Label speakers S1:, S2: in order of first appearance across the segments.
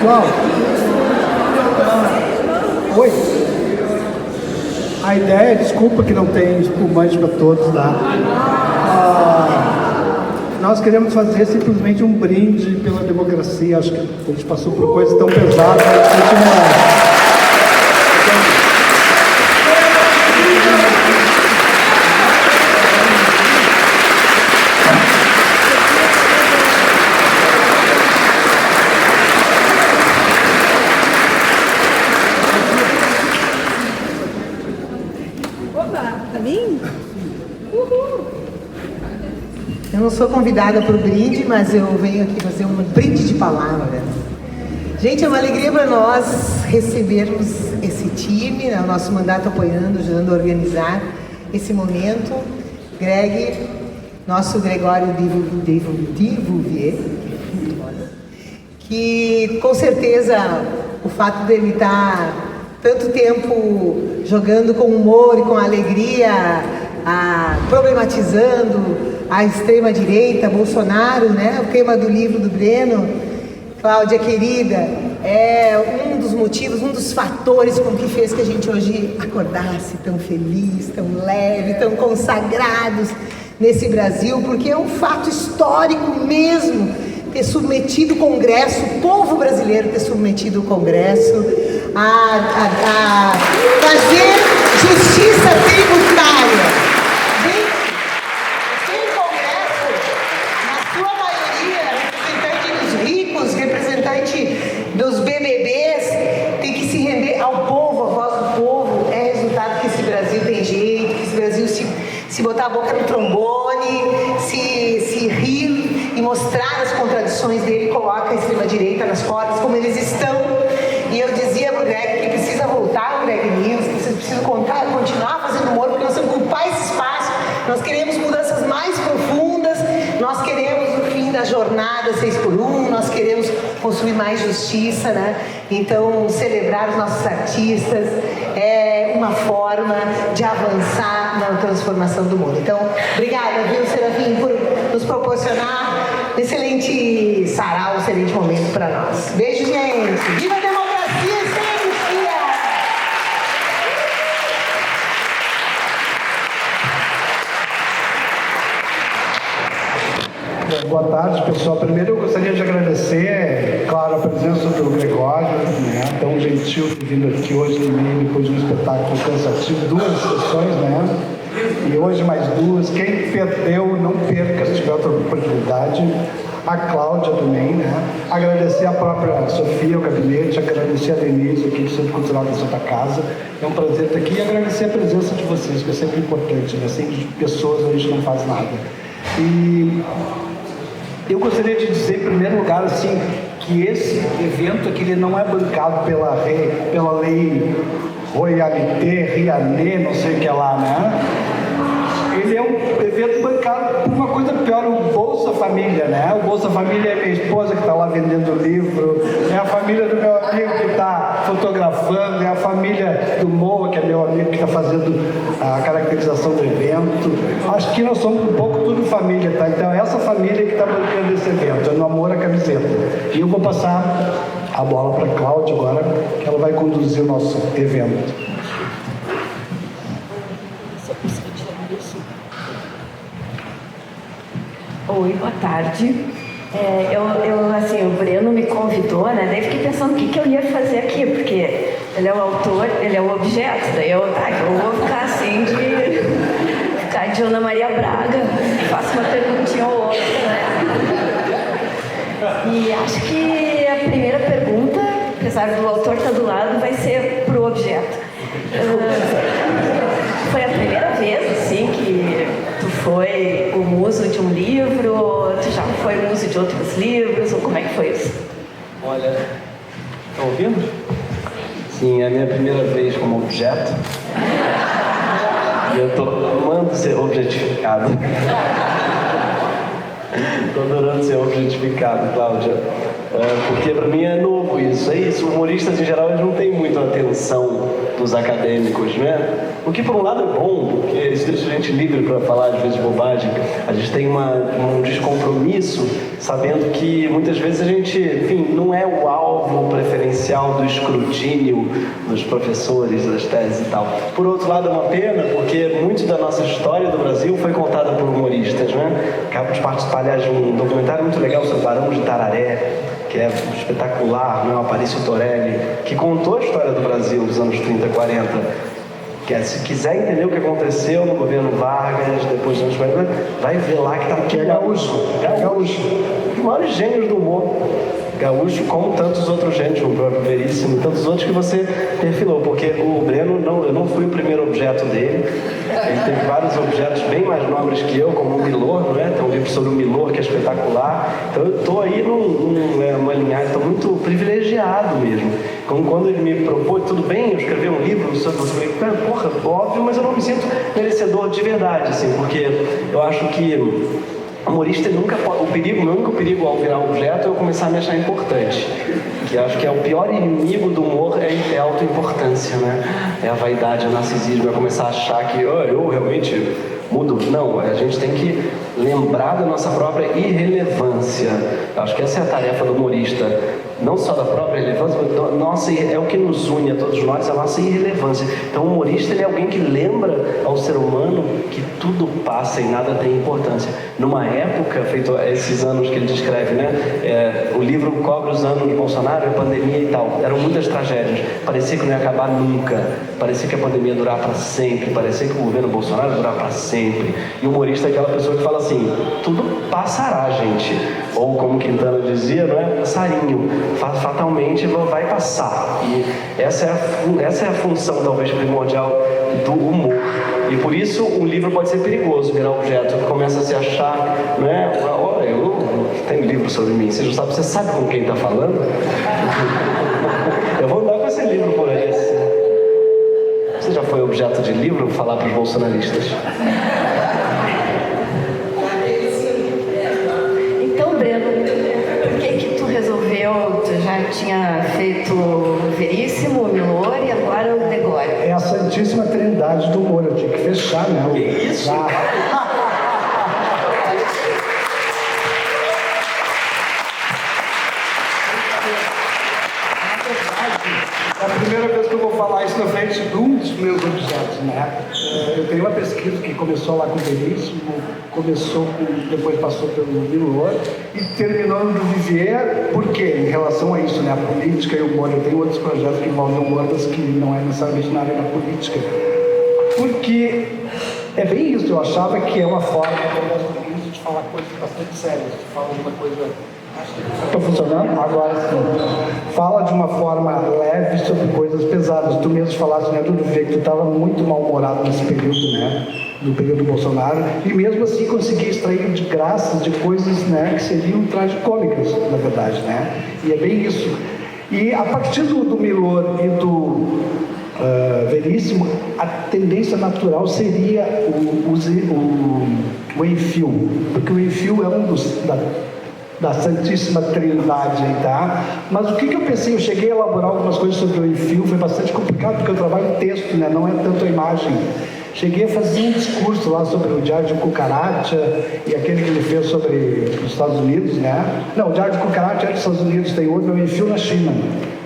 S1: Pessoal, oi. A ideia, desculpa que não tem espumante para todos, tá? Nós queremos fazer simplesmente um brinde pela democracia. Acho que a gente passou por coisas tão pesadas.
S2: Eu não sou convidada para o brinde, mas eu venho aqui fazer um brinde de palavras. Gente, é uma alegria para nós recebermos esse time, né, o nosso mandato apoiando, ajudando a organizar esse momento. Greg, nosso Gregório Divouvier, que com certeza o fato dele estar tanto tempo jogando com humor e com alegria, problematizando a extrema-direita, Bolsonaro, né? O tema do livro do Breno, Cláudia querida, é um dos motivos, um dos fatores com que fez que a gente hoje acordasse tão feliz, tão leve, tão consagrados nesse Brasil, porque é um fato histórico mesmo ter submetido o Congresso, o povo brasileiro ter submetido o Congresso a fazer justiça tributária. Dos BBBs, tem que se render ao povo, a voz do povo. É resultado que esse Brasil tem jeito, que esse Brasil se botar a boca no trombone, se rir e mostrar as contradições dele, coloca a extrema-direita nas rodas como eles estão. E eu dizia pro Greg que precisa voltar o Greg News, que vocês precisam continuar fazendo humor, porque nós temos que ocupar esse espaço. Nós queremos mudanças mais profundas, nós queremos o fim da jornada 6x1, nós queremos construir mais justiça, né? Então, celebrar os nossos artistas é uma forma de avançar na transformação do mundo. Então, obrigada, viu, Serafim, por nos proporcionar um excelente sarau, um excelente momento para nós. Beijo, gente! Viva a democracia e sem mentira!
S1: Boa tarde, pessoal. Primeiro eu gostaria de agradecer, claro, a presença do Gregório, né, tão gentil, vindo aqui hoje no meio, depois de um espetáculo cansativo, 2 sessões, né? E hoje mais 2. Quem perdeu, não perca se tiver outra oportunidade. A Cláudia também, né? Agradecer a própria Sofia, o gabinete, agradecer a Denise aqui do Centro Cultural da Santa Casa. É um prazer estar aqui e agradecer a presença de vocês, que é sempre importante, né? Sem pessoas a gente não faz nada. E eu gostaria de dizer, em primeiro lugar, assim, que esse evento aqui ele não é bancado pela lei Royalité, Riané, não sei o que lá, né? Ele é um evento bancado por uma coisa pior, o Bolsa Família, né? O Bolsa Família é minha esposa que está lá vendendo livro, é a família do meu amigo que está fotografando, é a família do Moa, que é meu amigo que está fazendo a caracterização do evento. Acho que nós somos um pouco tudo família, tá? Então é essa família que está bancando esse evento, é no amor à camiseta. E eu vou passar a bola para a Cláudia agora, que ela vai conduzir o nosso evento.
S3: Oi, boa tarde. Assim, o Breno me convidou, né? Daí fiquei pensando o que eu ia fazer aqui, porque ele é o autor, ele é o objeto. Daí eu vou ficar assim de Ana Maria Braga, faço uma perguntinha ou outra, né? E acho que a primeira pergunta, apesar do autor estar do lado, vai ser pro objeto. Foi a primeira vez, assim, que tu foi o muso de um livro, ou tu já foi muso de outros livros, ou como é que foi isso?
S4: Olha, estão ouvindo? Sim, é a minha primeira vez como objeto. E eu estou amando ser objetificado. Estou adorando ser objetificado, Cláudia. Porque para mim é novo isso. É isso. Humoristas, em geral, eles não têm muito atenção dos acadêmicos, né? O que por um lado é bom, porque isso deixa a gente livre para falar às vezes bobagem. A gente tem um descompromisso, sabendo que muitas vezes a gente, enfim, não é o alvo preferencial do escrutínio dos professores, das teses e tal. Por outro lado, é uma pena, porque muito da nossa história do Brasil foi contada por humoristas, né? Acabo de participar, aliás, de um documentário muito legal sobre o Barão de Tararé, que é espetacular, né? O Aparício Torelli, que contou a história do Brasil dos anos 30 e 40. Se quiser entender o que aconteceu no governo Vargas, depois dos anos 40, vai ver lá que está aqui.
S1: É Gaúcho.
S4: Um dos maiores gênios do humor. Gaúcho, como tantos outros gênios, o próprio Veríssimo, tantos outros que você perfilou, porque o Breno, eu não fui o primeiro objeto dele, ele teve vários objetos bem mais nobres que eu, como o Milor, não é? Tem um livro sobre o Milor que é espetacular, então eu estou aí numa linhagem, estou muito privilegiado mesmo, como quando ele me propôs, tudo bem, eu escrevi um livro sobre você, porra, óbvio, mas eu não me sinto merecedor de verdade, assim, porque eu acho que o humorista nunca pode... meu único perigo ao virar objeto é eu começar a me achar importante. Que acho que é o pior inimigo do humor, é a autoimportância, né? É a vaidade, o narcisismo, é começar a achar que eu realmente mudo. Não, a gente tem que lembrar da nossa própria irrelevância. Acho que essa é a tarefa do humorista. Não só da própria relevância, mas nossa, é o que nos une a todos nós, a nossa irrelevância. Então o humorista ele é alguém que lembra ao ser humano que tudo passa e nada tem importância. Numa época, feito esses anos que ele descreve, né? O livro cobre os anos de Bolsonaro, a pandemia e tal. Eram muitas tragédias. Parecia que não ia acabar nunca. Parecia que a pandemia ia durar para sempre. Parecia que o governo Bolsonaro ia durar para sempre. E o humorista é aquela pessoa que fala assim, tudo passará, gente. Ou como Quintana dizia, não é? Passarinho. Fatalmente vai passar. E essa é a função, talvez, primordial do humor. E por isso o livro pode ser perigoso, virar objeto. Começa a se achar, não é? Olha, eu tenho livro sobre mim. Você sabe com quem está falando? Eu vou andar com esse livro por aí. Você já foi objeto de livro? Falar para os bolsonaristas.
S3: Então, Breno, por que tu resolveu, tu já tinha feito o Veríssimo, o Milor e agora o Gregório?
S1: É a Santíssima Trindade do humor, eu tinha que fechar, né?
S4: Que isso?
S1: É a primeira vez que eu vou falar isso na frente de um dos meus objetos, né? Eu tenho uma pesquisa que começou lá com o Veríssimo, depois passou pelo Milor e terminou no Vivier. Por quê? Em relação a isso, né? A política e o humor. Eu tenho outros projetos que envolvem humor, mas que não é necessariamente na área da política. Porque é bem isso, eu achava que é uma forma, de falar coisas bastante sérias, de falar uma coisa... Estou funcionando? Agora sim. Fala de uma forma leve sobre coisas pesadas. Tu mesmo falaste, né, Dudu, que tu estava muito mal-humorado nesse período, né? No período Bolsonaro. E mesmo assim conseguia extrair de graças de coisas, né, que seriam tragicômicas, na verdade, né? E é bem isso. E a partir do Milor e do Veríssimo, a tendência natural seria o enfio. Porque o enfio é um dos... da Santíssima Trindade, tá? Mas o que eu pensei? Eu cheguei a elaborar algumas coisas sobre o enfio, foi bastante complicado, porque eu trabalho em texto, né? Não é tanto a imagem. Cheguei a fazer um discurso lá sobre o Diário de Cucaracha e aquele que ele fez sobre os Estados Unidos, né? Não, o Diário de Cucaracha é dos Estados Unidos, tem outro, é o enfio na China.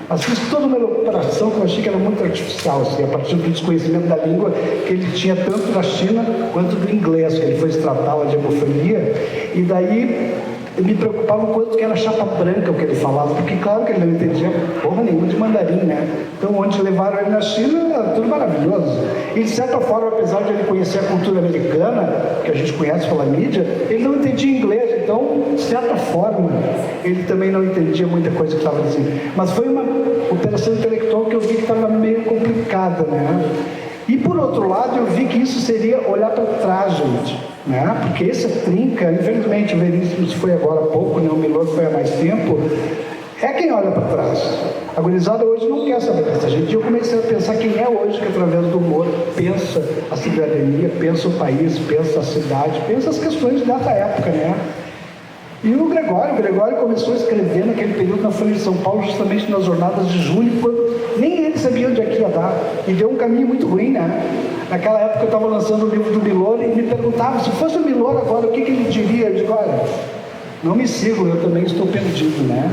S1: Mas fiz toda uma operação que eu achei que era muito artificial, assim, a partir do desconhecimento da língua que ele tinha tanto da China quanto do inglês, que ele foi tratá-la de hemofilia, e daí... Eu me preocupava com quanto que era chapa branca o que ele falava, porque claro que ele não entendia porra nenhuma de mandarim, né? Então, onde levaram ele na China, era tudo maravilhoso. E, de certa forma, apesar de ele conhecer a cultura americana, que a gente conhece pela mídia, ele não entendia inglês. Então, de certa forma, ele também não entendia muita coisa que estava dizendo. Mas foi uma operação intelectual que eu vi que estava meio complicada, né? E, por outro lado, eu vi que isso seria olhar para trás, gente, né? Porque essa trinca, infelizmente, o Veríssimo foi agora há pouco, né? O Milor foi há mais tempo, é quem olha para trás. A gurizada hoje não quer saber dessa gente. E eu comecei a pensar quem é hoje que, através do humor, pensa a cidadania, pensa o país, pensa a cidade, pensa as questões dessa época, né? E o Gregório começou a escrever naquele período na Folha de São Paulo, justamente nas jornadas de junho, quando nem ele sabia onde é que ia dar. E deu um caminho muito ruim, né? Naquela época eu estava lançando o livro do Milor e me perguntava, se fosse o Milor agora, o que ele diria? Eu digo, olha, não me sigam, eu também estou perdido, né?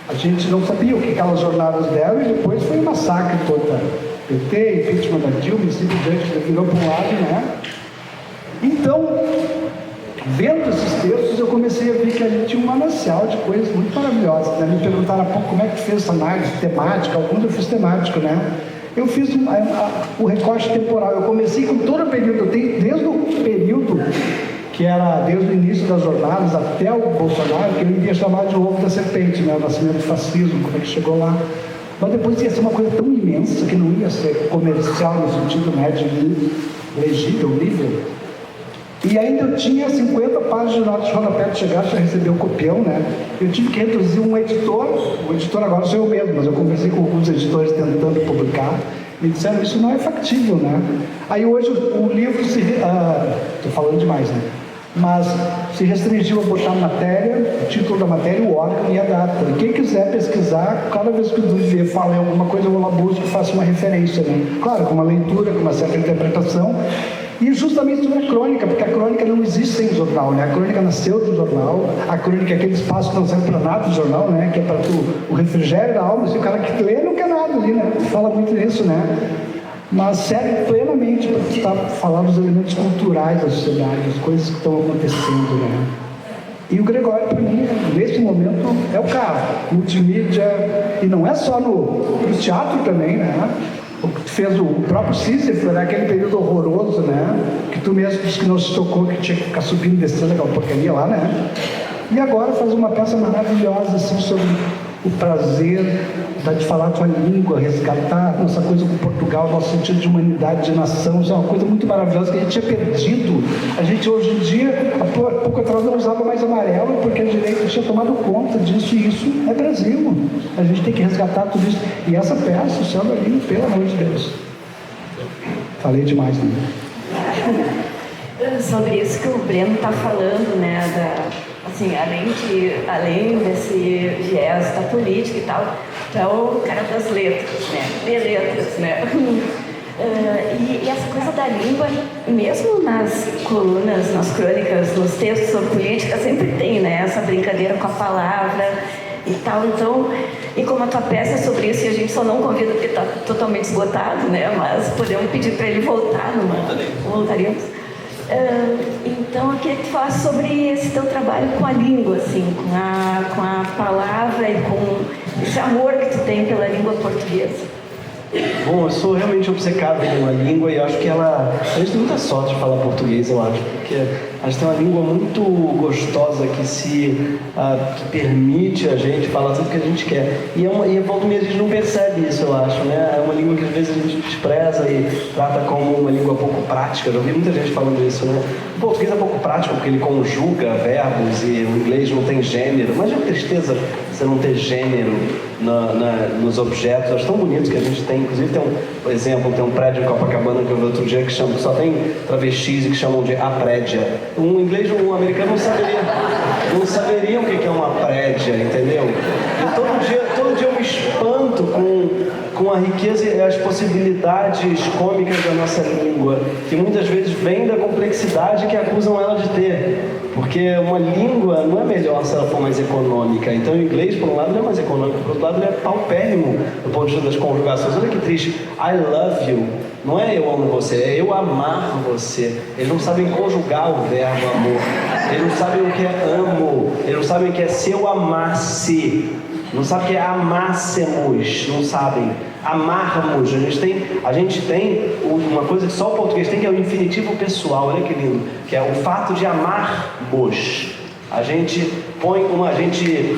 S1: A gente não sabia o que aquelas jornadas deram e depois foi um massacre toda. PT, impeachment da Dilma, e assim por diante, virou para um lado, né? Então, vendo esses textos, eu comecei a ver que a gente tinha um manancial de coisas muito maravilhosas, né? Me perguntaram há pouco como é que fez essa análise temática, alguns eu fiz temático, né? Eu fiz o recorte temporal, eu comecei com todo o período, eu tenho desde o período que era desde o início das jornadas até o Bolsonaro, que ele ia chamar de ovo da serpente, né? O nascimento do fascismo, como é que chegou lá. Mas depois ia ser uma coisa tão imensa que não ia ser comercial no sentido, né, de legível, livre. E ainda eu tinha 50 páginas de notas de rodapé de chegar para receber o copião, né? Eu tive que reduzir um editor, o editor agora sou eu mesmo, mas eu conversei com alguns editores tentando publicar, me disseram, isso não é factível, né? Aí hoje o livro se... Estou falando demais, né? Mas se restringiu a botar a matéria, o título da matéria, o órgão e a data. E quem quiser pesquisar, cada vez que o Duvier fala em alguma coisa, eu vou lá busco e faço uma referência, né? Claro, com uma leitura, com uma certa interpretação. E justamente sobre a crônica, porque a crônica não existe sem jornal, né? A crônica nasceu do jornal, a crônica é aquele espaço que não serve para nada do jornal, né? Que é para o refrigério da alma, se o cara que lê não quer nada ali, né? Fala muito nisso, né? Mas serve plenamente para falar dos elementos culturais da sociedade, as coisas que estão acontecendo, né? E o Gregório, para mim, nesse momento, é o cara. Multimídia, e não é só no teatro também, né? O que tu fez o próprio Sísifo, naquele período horroroso, né? Que tu mesmo disse que não se tocou, que tinha que ficar subindo e descendo aquela porcaria lá, né? E agora faz uma peça maravilhosa, assim, sobre o prazer de falar com a língua, resgatar nossa coisa com Portugal, nosso sentido de humanidade, de nação. Isso é uma coisa muito maravilhosa que a gente tinha perdido. A gente hoje em dia, há pouco atrás, não usava mais amarelo porque a direita tinha tomado conta disso, e isso é Brasil. A gente tem que resgatar tudo isso. E essa peça, o Céu da Língua, pelo amor de Deus. Falei demais, né?
S3: Sobre isso que o Breno está falando, né, assim, além desse viés da política e tal, é o cara das letras, né, de letras, né, e essa coisa da língua, mesmo nas colunas, nas crônicas, nos textos sobre política, sempre tem, né, essa brincadeira com a palavra e tal. Então, e como a tua peça é sobre isso, e a gente só não convida porque está totalmente esgotado, né, mas podemos pedir para ele voltar voltaríamos. Então, eu queria que tu falasse sobre esse teu trabalho com a língua, assim, com a palavra e com esse amor que tu tem pela língua portuguesa.
S4: Bom, eu sou realmente obcecado com a língua e acho que a gente tem muita sorte de falar português, eu acho, porque a gente tem uma língua muito gostosa que permite a gente falar tudo que a gente quer. E a volta e meia a gente não percebe isso, eu acho, né? É uma língua que às vezes a gente despreza e trata como uma língua pouco prática. Eu já ouvi muita gente falando isso, né? O português é pouco prático porque ele conjuga verbos e o inglês não tem gênero. Imagina a tristeza você não ter gênero nos objetos. Acho tão bonitos que a gente tem. Inclusive por exemplo, tem um prédio em Copacabana que eu vi outro dia que só tem travestis e que chamam de aprédia. Um inglês, um americano não saberia o que é uma prédia, entendeu? E todo dia eu me espanto com a riqueza e as possibilidades cômicas da nossa língua, que muitas vezes vem da complexidade que acusam ela de ter. Porque uma língua não é melhor se ela for mais econômica. Então o inglês, por um lado, ele é mais econômico, por outro lado, ele é paupérrimo do ponto de vista das conjugações. Olha que triste. I love you. Não é eu amo você, é eu amar você. Eles não sabem conjugar o verbo amor. Eles não sabem o que é amo. Eles não sabem o que é se eu amasse. Não sabem o que é amássemos. Não sabem. Amarmos. A gente tem uma coisa que só o português tem, que é o infinitivo pessoal. Olha que lindo. Que é o fato de amarmos. A gente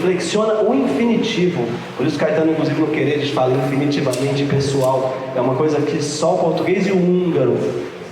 S4: flexiona o infinitivo. Por isso Caetano, inclusive, no Quereres fala infinitivamente pessoal. É uma coisa que só o português e o húngaro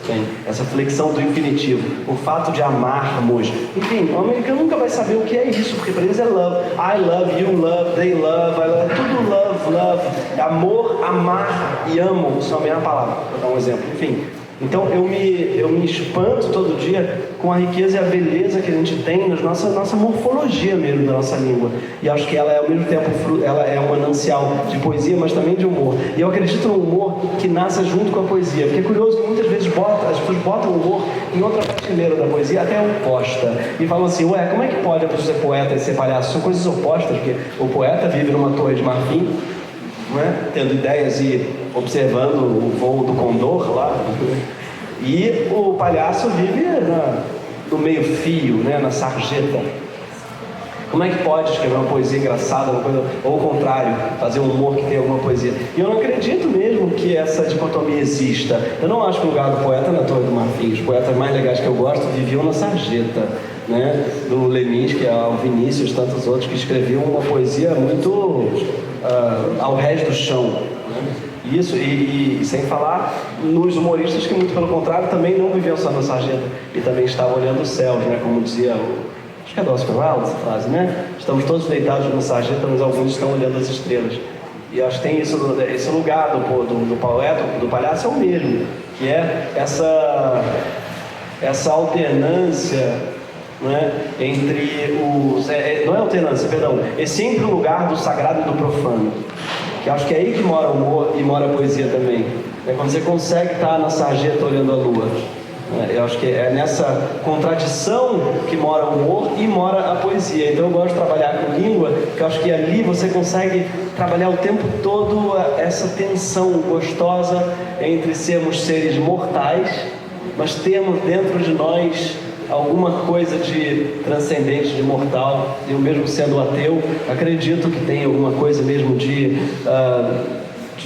S4: tem, essa flexão do infinitivo. O fato de amarmos. Enfim, o americano nunca vai saber o que é isso, porque para eles é love. I love, you love, they love, I love. É tudo love, love. Amor, amar e amo. Isso é a mesma palavra, para dar um exemplo. Enfim. Então eu me espanto todo dia com a riqueza e a beleza que a gente tem na nossa morfologia mesmo da nossa língua. E acho que ela é ao mesmo tempo ela é um manancial de poesia, mas também de humor. E eu acredito no humor que nasce junto com a poesia. Porque é curioso que muitas vezes as pessoas botam o humor em outra prateleira da poesia, até oposta. E falam assim, ué, como é que pode a pessoa ser poeta e ser palhaço? São coisas opostas, porque o poeta vive numa torre de marfim, não é? Tendo ideias e observando o voo do condor lá. E o palhaço vive no meio fio, né? Na sarjeta. Como é que pode escrever uma poesia engraçada, uma coisa, ou o contrário, fazer um humor que tem alguma poesia? E eu não acredito mesmo que essa dicotomia exista. Eu não acho que o lugar do poeta é na Torre do Marfim. Os poetas mais legais que eu gosto viviam na sarjeta, né? Do Leminski, ao Vinícius, tantos outros que escreviam uma poesia muito ao rés do chão, né? Isso, e sem falar nos humoristas que, muito pelo contrário, também não viviam só na sarjeta e também estavam olhando os céus, né? Como dizia acho que é do Oscar Wilde essa frase, né? Estamos todos deitados na sarjeta, mas alguns estão olhando as estrelas. E acho que tem isso, esse lugar do poeta, do palhaço é o mesmo, que é essa alternância, né, entre os... não é alternância, perdão, é sempre o lugar do sagrado e do profano. Que acho que é aí que mora o humor e mora a poesia também. É quando você consegue estar na sarjeta olhando a lua. Eu acho que é nessa contradição que mora o humor e mora a poesia. Então eu gosto de trabalhar com língua, porque eu acho que ali você consegue trabalhar o tempo todo essa tensão gostosa entre sermos seres mortais, mas termos dentro de nós alguma coisa de transcendente, de mortal. Eu mesmo sendo ateu, acredito que tem alguma coisa mesmo de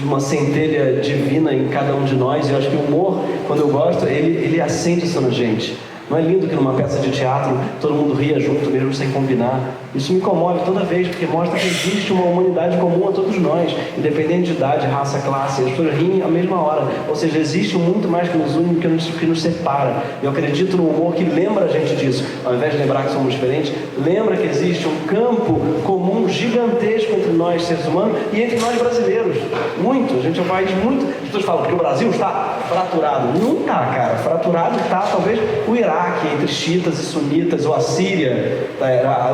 S4: uma centelha divina em cada um de nós. E eu acho que o humor, quando eu gosto, ele acende isso na gente. Não é lindo que numa peça de teatro todo mundo ria junto, mesmo sem combinar? Isso me comove toda vez, porque mostra que existe uma humanidade comum a todos nós, independente de idade, raça, classe. As pessoas riem à mesma hora. Ou seja, existe muito mais que nos une, que nos separa. Eu acredito no humor que lembra a gente disso. Ao invés de lembrar que somos diferentes, lembra que existe um campo comum gigantesco entre nós, seres humanos, e entre nós brasileiros. Muito. A gente é um país muito... As pessoas falam que o Brasil está fraturado. Não está, cara. Fraturado está, talvez, o Iraque, entre xiitas e sunitas, ou a Síria,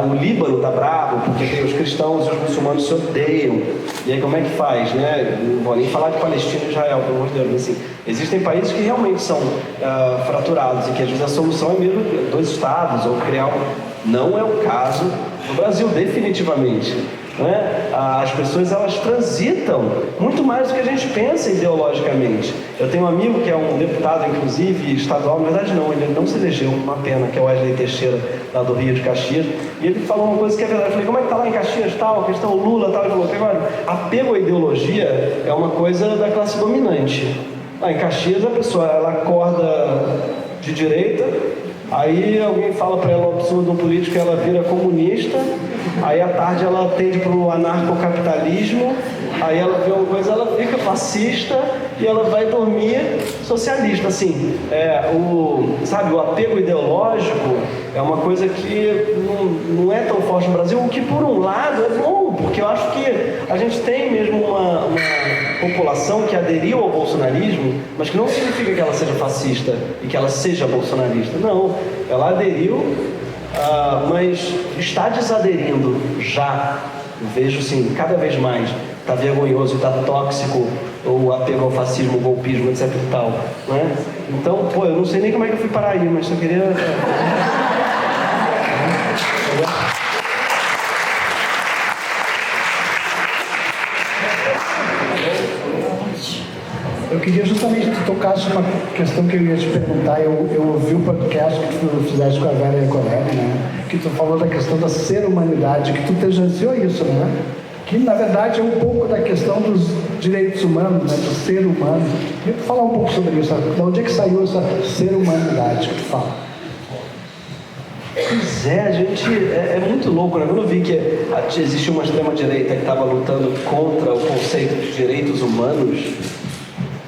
S4: o Líbano está bravo, porque tem os cristãos e os muçulmanos se odeiam. E aí como é que faz, né? Não vou nem falar de Palestina e Israel, pelo amor de Deus, mas assim, existem países que realmente são fraturados e que às vezes a solução é mesmo dois estados, ou criar Não é o caso do Brasil, definitivamente. Né? As pessoas, elas transitam muito mais do que a gente pensa ideologicamente. Eu tenho um amigo que é um deputado, inclusive, estadual, na verdade não, ele não se elegeu, uma pena, que é o Wesley Teixeira, lá do Rio de Caxias, e ele falou uma coisa que é verdade. Eu falei, como é que tá lá em Caxias, tal, a questão Lula, tal, ele falou, olha, apego à ideologia é uma coisa da classe dominante. Lá em Caxias, a pessoa, ela acorda de direita, aí alguém fala para ela o absurdo de um político, ela vira comunista, aí à tarde ela atende para o anarcocapitalismo, aí ela vê uma coisa, ela fica fascista e ela vai dormir socialista. Assim, o apego ideológico é uma coisa que não é tão forte no Brasil, o que por um lado é bom, porque eu acho que a gente tem mesmo uma população que aderiu ao bolsonarismo, mas que não significa que ela seja fascista e que ela seja bolsonarista. Não, ela aderiu, mas está desaderindo já. Vejo sim, cada vez mais. Está vergonhoso, está tóxico o apego ao fascismo, o golpismo, etc e tal, né? Então, eu não sei nem como é que eu fui parar aí, mas só queria...
S1: Eu queria justamente que tu tocasse uma questão que eu ia te perguntar. Eu ouvi o podcast que tu fizeste com a Vera e a Corelli, né? Que tu falou da questão da ser-humanidade, que tu tangenciou isso, né? Que, na verdade, é um pouco da questão dos direitos humanos, né? Do ser humano. Queria falar um pouco sobre isso. De onde é que saiu essa ser-humanidade que tu fala?
S4: Pois é, é muito louco, né? Quando eu vi que existia uma extrema-direita que estava lutando contra o conceito de direitos humanos,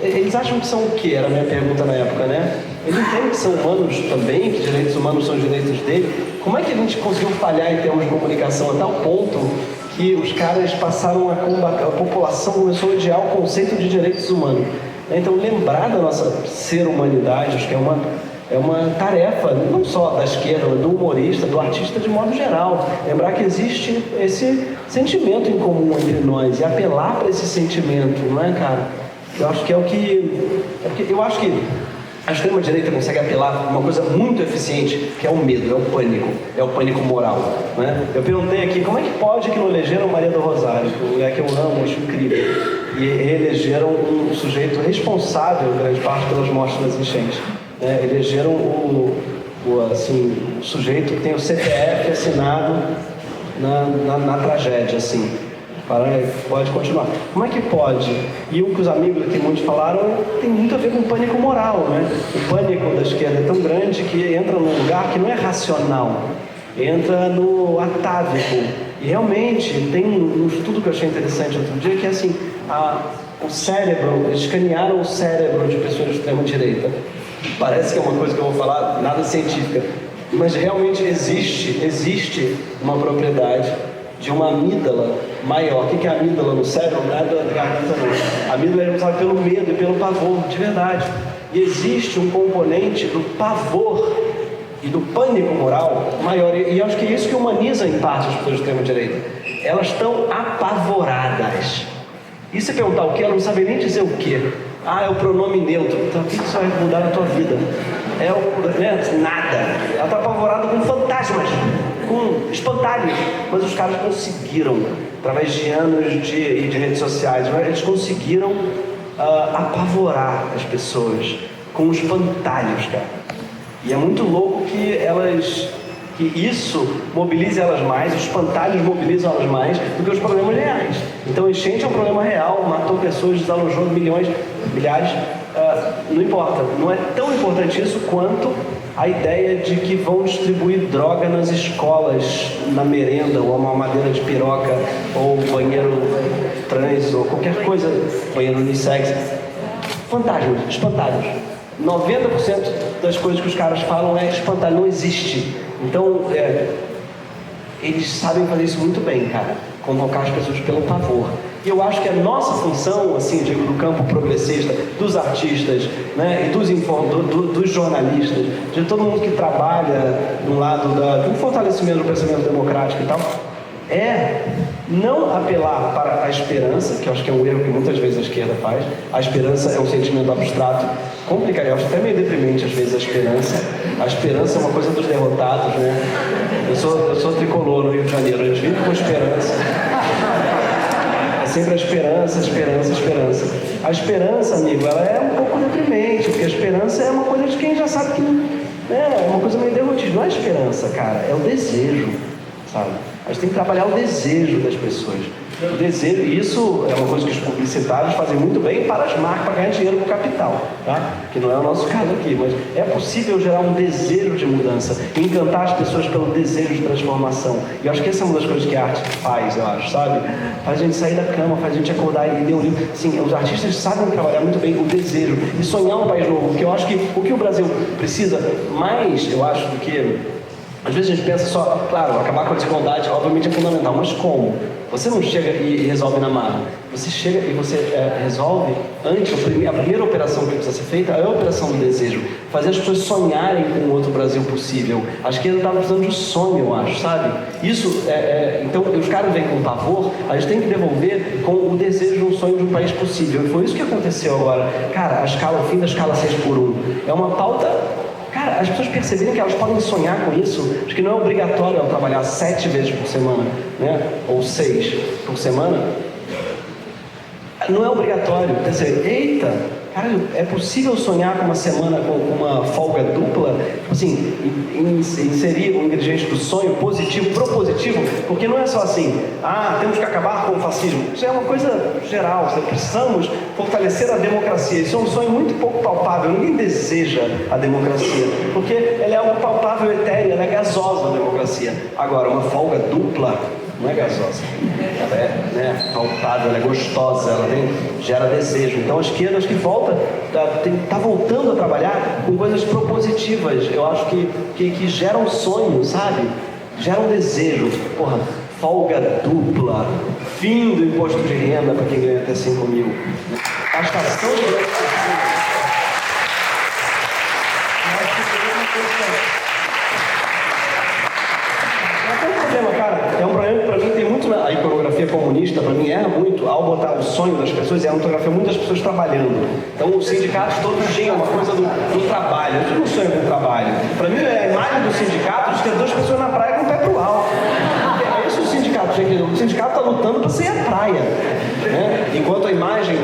S4: eles acham que são o quê? Era a minha pergunta na época, né? Eles entendem que são humanos também, que direitos humanos são direitos dele. Como é que a gente conseguiu falhar em termos de comunicação a tal ponto que os caras passaram a combater, a população começou a odiar o conceito de direitos humanos? Então, lembrar da nossa ser-humanidade, acho que é uma tarefa, não só da esquerda, do humorista, do artista de modo geral. Lembrar que existe esse sentimento em comum entre nós e apelar para esse sentimento, não é, cara? Eu acho que eu acho que a extrema-direita consegue apelar para uma coisa muito eficiente, que é o medo, é o pânico moral, né? Eu perguntei aqui, como é que pode que não elegeram Maria do Rosário, que é uma mulher que eu amo, acho incrível, e reelegeram um sujeito responsável, grande parte, pelas mortes das enchentes, né? Elegeram o sujeito que tem o CPF assinado na tragédia, assim. Pode continuar. Como é que pode? E o que os amigos aqui muitos falaram tem muito a ver com o pânico moral, né? O pânico da esquerda é tão grande que entra num lugar que não é racional, entra no atávico. E realmente tem um estudo que eu achei interessante outro dia, que é assim, o cérebro, eles escanearam o cérebro de pessoas de extrema direita. Parece que é uma coisa que eu vou falar, nada científica, mas realmente existe uma propriedade de uma amígdala maior. O que é a amígdala no cérebro? Não é da garganta, não. A amígdala é responsável pelo medo e pelo pavor, de verdade. E existe um componente do pavor e do pânico moral maior. E acho que é isso que humaniza em parte as pessoas de extrema-direita. Elas estão apavoradas. E se perguntar o que, ela não sabe nem dizer o que. É o pronome neutro. Então, o que isso vai mudar na tua vida? Nada. Ela está apavorada com fantasmas, com espantalhos. Mas os caras conseguiram, através de anos de redes sociais, eles conseguiram apavorar as pessoas com os espantalhos, cara. E é muito louco que isso mobilize elas mais, os espantalhos mobilizam elas mais do que os problemas reais. Então, enchente é um problema real, matou pessoas, desalojou milhares, não importa. Não é tão importante isso quanto a ideia de que vão distribuir droga nas escolas, na merenda, ou uma mamadeira de piroca, ou banheiro trans, ou qualquer coisa, banheiro unissex. Fantasmas, espantalhos. 90% das coisas que os caras falam é espantalho, não existe. Então, eles sabem fazer isso muito bem, cara. Convocar as pessoas pelo pavor. E eu acho que a nossa função, assim, digo, do campo progressista, dos artistas, né, e dos jornalistas, de todo mundo que trabalha no lado do fortalecimento do pensamento democrático e tal, é não apelar para a esperança, que eu acho que é um erro que muitas vezes a esquerda faz. A esperança é um sentimento abstrato, complicado, eu acho até meio deprimente às vezes a esperança. A esperança é uma coisa dos derrotados, né? Eu sou tricolor no Rio de Janeiro, a gente vive com esperança. É sempre a esperança. A esperança, amigo, ela é um pouco deprimente, porque a esperança é uma coisa de quem já sabe que é uma coisa meio derrotista. Não é esperança, cara, é o desejo, sabe? A gente tem que trabalhar o desejo das pessoas. O desejo, isso é uma coisa que os publicitários fazem muito bem para as marcas, para ganhar dinheiro com o capital, tá? Que não é o nosso caso aqui, mas é possível gerar um desejo de mudança, encantar as pessoas pelo desejo de transformação. E eu acho que essa é uma das coisas que a arte faz, eu acho, sabe? Faz a gente sair da cama, faz a gente acordar e ler um livro. Sim, os artistas sabem trabalhar muito bem o desejo e sonhar um país novo, porque eu acho que o que o Brasil precisa mais, eu acho, do que... Às vezes a gente pensa só, claro, acabar com a desigualdade obviamente é fundamental, mas como? Você não chega e resolve na marra. Você chega e você resolve antes, a primeira operação que precisa ser feita é a operação do desejo. Fazer as pessoas sonharem com um outro Brasil possível. A esquerda estava precisando de um sonho, eu acho, sabe? Isso, então, os caras vêm com pavor, a gente tem que devolver com o desejo de um sonho de um país possível. E foi isso que aconteceu agora. Cara, o fim da escala 6x1 é uma pauta... Cara, as pessoas perceberem que elas podem sonhar com isso, acho que não é obrigatório ela trabalhar 7 vezes por semana, né? Ou 6 por semana. Não é obrigatório. Quer dizer, eita, cara, é possível sonhar com uma semana com uma folga dupla? Assim, inserir um ingrediente do sonho positivo, propositivo, porque não é só assim, temos que acabar com o fascismo. Isso é uma coisa geral, precisamos fortalecer a democracia. Isso é um sonho muito pouco palpável, ninguém deseja a democracia, porque ela é algo palpável, etéreo, ela é gasosa, a democracia. Agora, uma folga dupla não é gasosa, ela é palpável, ela é gostosa, ela gera desejo. Então a esquerda acho que está voltando a trabalhar com coisas propositivas, eu acho que geram sonhos, sabe? Geram desejo. Porra, folga dupla, fim do imposto de renda para quem ganha até 5 mil. A estação de é um problema que para mim tem muito a iconografia comunista, para mim erra muito ao botar o sonho das pessoas e a fotografia muitas pessoas trabalhando. Então os sindicatos todos tinham uma coisa do trabalho. Eu não sonho com trabalho. Para mim a imagem do sindicato de ter duas pessoas na praia com o pé pro alto. É isso o sindicato, gente. O sindicato está lutando para ser a praia. Né? Enquanto a imagem,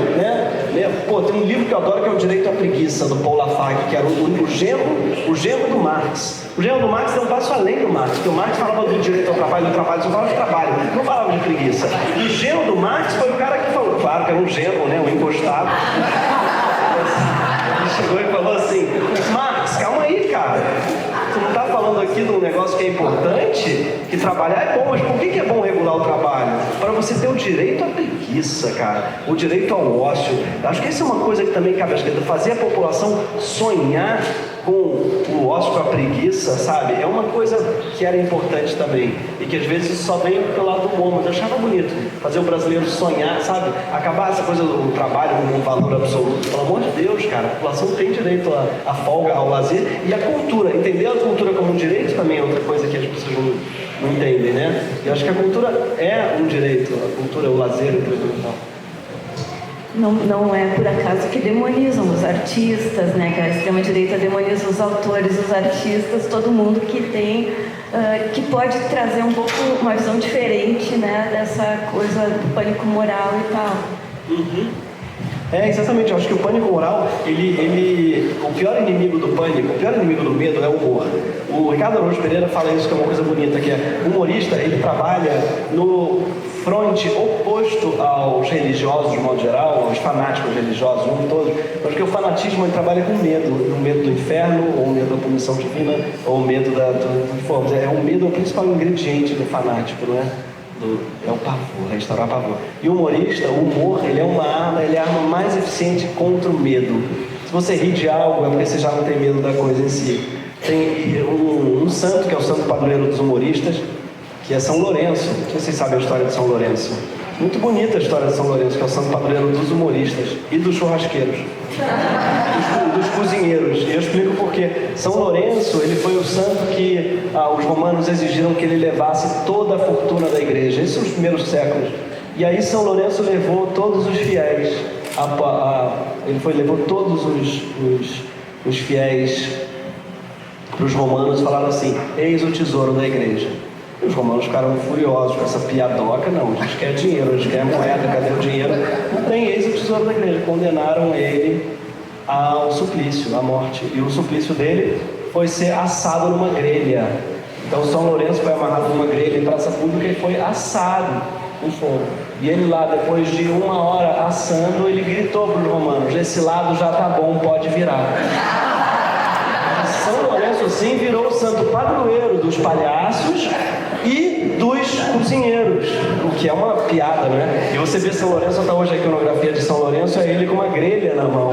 S4: pô, tem um livro que eu adoro que é O Direito à Preguiça, do Paul Lafargue, que era o genro do Marx. O genro do Marx é um passo além do Marx, porque o Marx falava do direito ao trabalho, só falava de trabalho, não falava de preguiça. E o genro do Marx foi o cara que falou, claro que era um genro, né, um encostado. Ele chegou e falou assim, Marx, calma aí, cara. Tu não está falando aqui de um negócio que é importante, que trabalhar é bom, mas por que é bom regular o trabalho? Para você ter o direito à preguiça, cara, o direito ao ócio. Acho que essa é uma coisa que também cabe à esquerda, fazer a população sonhar com o ócio, com a preguiça, sabe? É uma coisa que era importante também, e que às vezes só vem pelo lado do humor, mas eu achava bonito fazer o brasileiro sonhar, sabe? Acabar essa coisa do trabalho como um valor absoluto. Pelo amor de Deus, cara, a população tem direito à folga, ao lazer, e a cultura, entender a cultura como um direito também é outra coisa que as pessoas não entendem, né? Eu acho que a cultura é um direito, a cultura, o lazer, o tal.
S3: Não é por acaso que demonizam os artistas, né? Que a extrema-direita demoniza os autores, os artistas, todo mundo que tem, que pode trazer um pouco uma visão diferente, né? Dessa coisa do pânico moral e tal.
S4: Uhum. É, exatamente, eu acho que o pânico moral, o pior inimigo do pânico, o pior inimigo do medo é o humor. O Ricardo Araújo Pereira fala isso, que é uma coisa bonita, que é o humorista, ele trabalha no fronte oposto aos religiosos, de modo geral, aos fanáticos religiosos, um todo, porque o fanatismo ele trabalha com medo, o medo do inferno, ou o medo da punição divina, ou o medo o medo é o principal ingrediente do fanático, não é? É o pavor, restaurar o pavor. E o humorista, o humor, ele é a arma mais eficiente contra o medo. Se você ri de algo, é porque você já não tem medo da coisa em si. Tem um santo, que é o santo padroeiro dos humoristas, que é São Lourenço. Não sei se vocês sabem a história de São Lourenço. Muito bonita a história de São Lourenço, que é o santo padroeiro dos humoristas e dos churrasqueiros, dos cozinheiros. E eu explico por quê. São Lourenço, ele foi o santo que os romanos exigiram que ele levasse toda a fortuna da igreja. Esses são os primeiros séculos. E aí São Lourenço levou todos os fiéis, levou todos os fiéis para os romanos e falaram assim: eis o tesouro da igreja. E os romanos ficaram furiosos com essa piadoca. Não, a gente quer dinheiro, a gente quer moeda, cadê o dinheiro? Não tem, eis o tesouro da igreja. Condenaram ele ao suplício, à morte. E o suplício dele foi ser assado numa grelha. Então São Lourenço foi amarrado numa grelha em praça pública e foi assado no fogo. E ele lá, depois de 1 hora assando, ele gritou para os romanos: esse lado já tá bom, pode virar. São Lourenço assim virou o santo padroeiro dos palhaços e dos cozinheiros, o que é uma piada, né? E você vê São Lourenço, até hoje a iconografia de São Lourenço é ele com uma grelha na mão.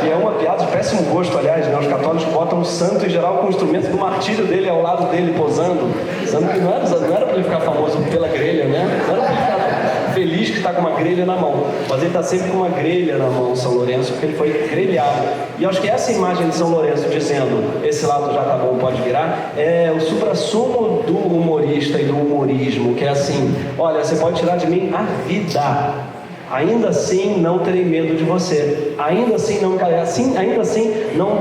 S4: E é uma piada de péssimo gosto, aliás, né? Os católicos botam o santo em geral com o instrumento do martírio dele ao lado dele posando, sendo que não era para ele ficar famoso pela grelha, né? Não era para ele ficar feliz que está com uma grelha na mão, mas ele está sempre com uma grelha na mão, São Lourenço, porque ele foi grelhado. E eu acho que essa imagem de São Lourenço dizendo esse lado já tá bom, pode virar, é o suprassumo do humorista e do humorismo, que é assim: olha, você pode tirar de mim a vida, ainda assim não terei medo de você, ainda assim não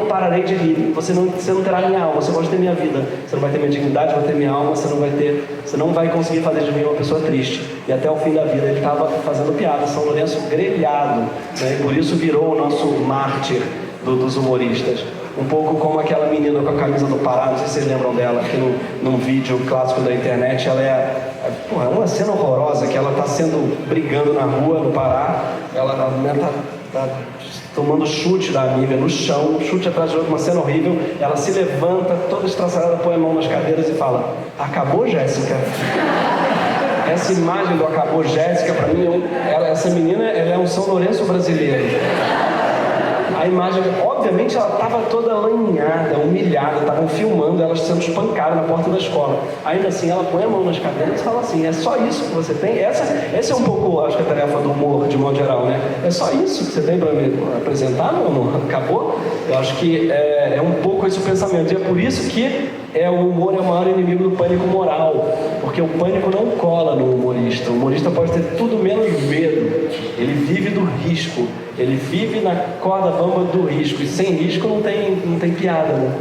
S4: pararei de rir, você não terá minha alma, você pode ter minha vida, você não vai ter minha dignidade, vai ter minha alma, você não vai conseguir fazer de mim uma pessoa triste. E até o fim da vida ele estava fazendo piada, São Lourenço grelhado, né? E por isso virou o nosso mártir dos humoristas. Um pouco como aquela menina com a camisa do Pará, não sei se vocês lembram dela, que num vídeo clássico da internet, ela é uma cena horrorosa, que ela está brigando na rua, no Pará, a mulher tá tomando chute da amiga no chão, chute atrás de outra, uma cena horrível, ela se levanta, toda estraçalhada, põe a mão nas cadeiras e fala: acabou, Jéssica? Essa imagem do acabou, Jéssica, para mim, essa menina, ela é um São Lourenço brasileiro. a imagem, obviamente ela estava toda lanhada, humilhada, estavam filmando elas sendo espancadas na porta da escola. Ainda assim, ela põe a mão nas cadeiras e fala assim: é só isso que você tem? Essa é um pouco, acho que a tarefa do humor, de modo geral, né? É só isso que você tem para me apresentar, meu amor? Acabou? Eu acho que é um pouco esse o pensamento. E é por isso que o humor é o maior inimigo do pânico moral. Porque o pânico não cola no humorista. O humorista pode ter tudo menos medo. Ele vive do risco. Ele vive na corda bamba do risco. E sem risco não tem piada, né?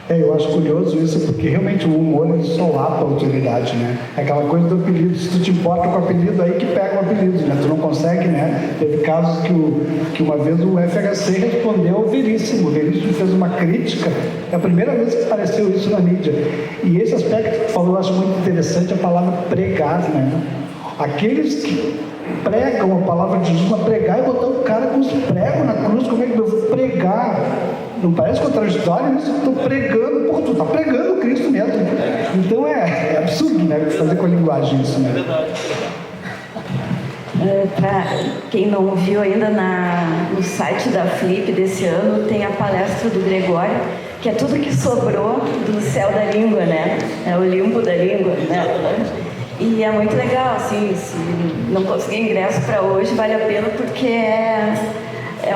S1: Eu acho curioso isso, porque realmente o humor ele solapa a autoridade, né? É aquela coisa do apelido. Se tu te importa com o apelido, aí que pega o apelido, né? Tu não consegue, né? Teve casos que uma vez o FHC respondeu ao Veríssimo. O Veríssimo fez uma crítica. É a primeira vez que apareceu isso na mídia. E esse aspecto que tu falou, eu acho muito interessante, a palavra pregar, né? Aqueles que pregam a palavra de Jesus, mas pregar e botar o cara com os pregos na cruz. Como é que eu vou pregar? Não parece contraditório isso? Estou pregando, pô, tu está pregando Cristo mesmo. Então é absurdo, né? Fazer com a linguagem isso, né?
S3: Para quem não viu ainda no site da Flip desse ano, tem a palestra do Gregório, que é tudo que sobrou do céu da língua, né? É o limbo da língua, né? E é muito legal, assim, se não conseguir ingresso para hoje, vale a pena, porque é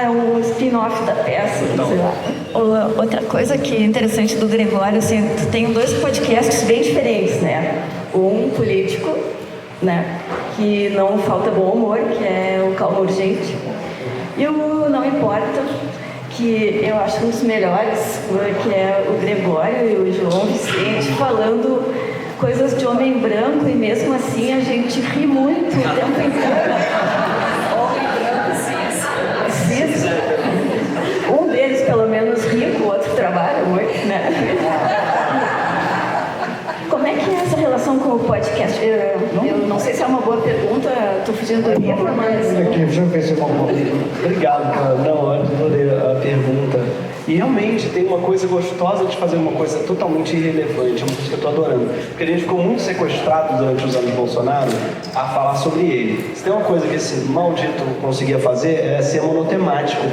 S3: um spin-off da peça, sei lá. Outra coisa que é interessante do Gregório, assim, tem 2 podcasts bem diferentes, né? Um político, né? Que não falta bom humor, que é o Calma Urgente. E o Não Importa, que eu acho um dos melhores, que é o Gregório e o João Vicente falando coisas de homem branco, e mesmo assim a gente ri muito o tempo inteiro. Homem branco, cis. Um deles, pelo menos, rico, o outro trabalha muito, né? Como é que é essa relação com o podcast? Eu não sei se é uma boa pergunta, estou fugindo do livro, mas...
S1: Deixa eu ver se é uma boa pergunta.
S4: Obrigado, cara. Não, eu adorei a pergunta. E realmente tem uma coisa gostosa de fazer uma coisa totalmente irrelevante, uma coisa que eu estou adorando. Porque a gente ficou muito sequestrado durante os anos Bolsonaro a falar sobre ele. Se tem uma coisa que esse maldito conseguia fazer, é ser monotemático.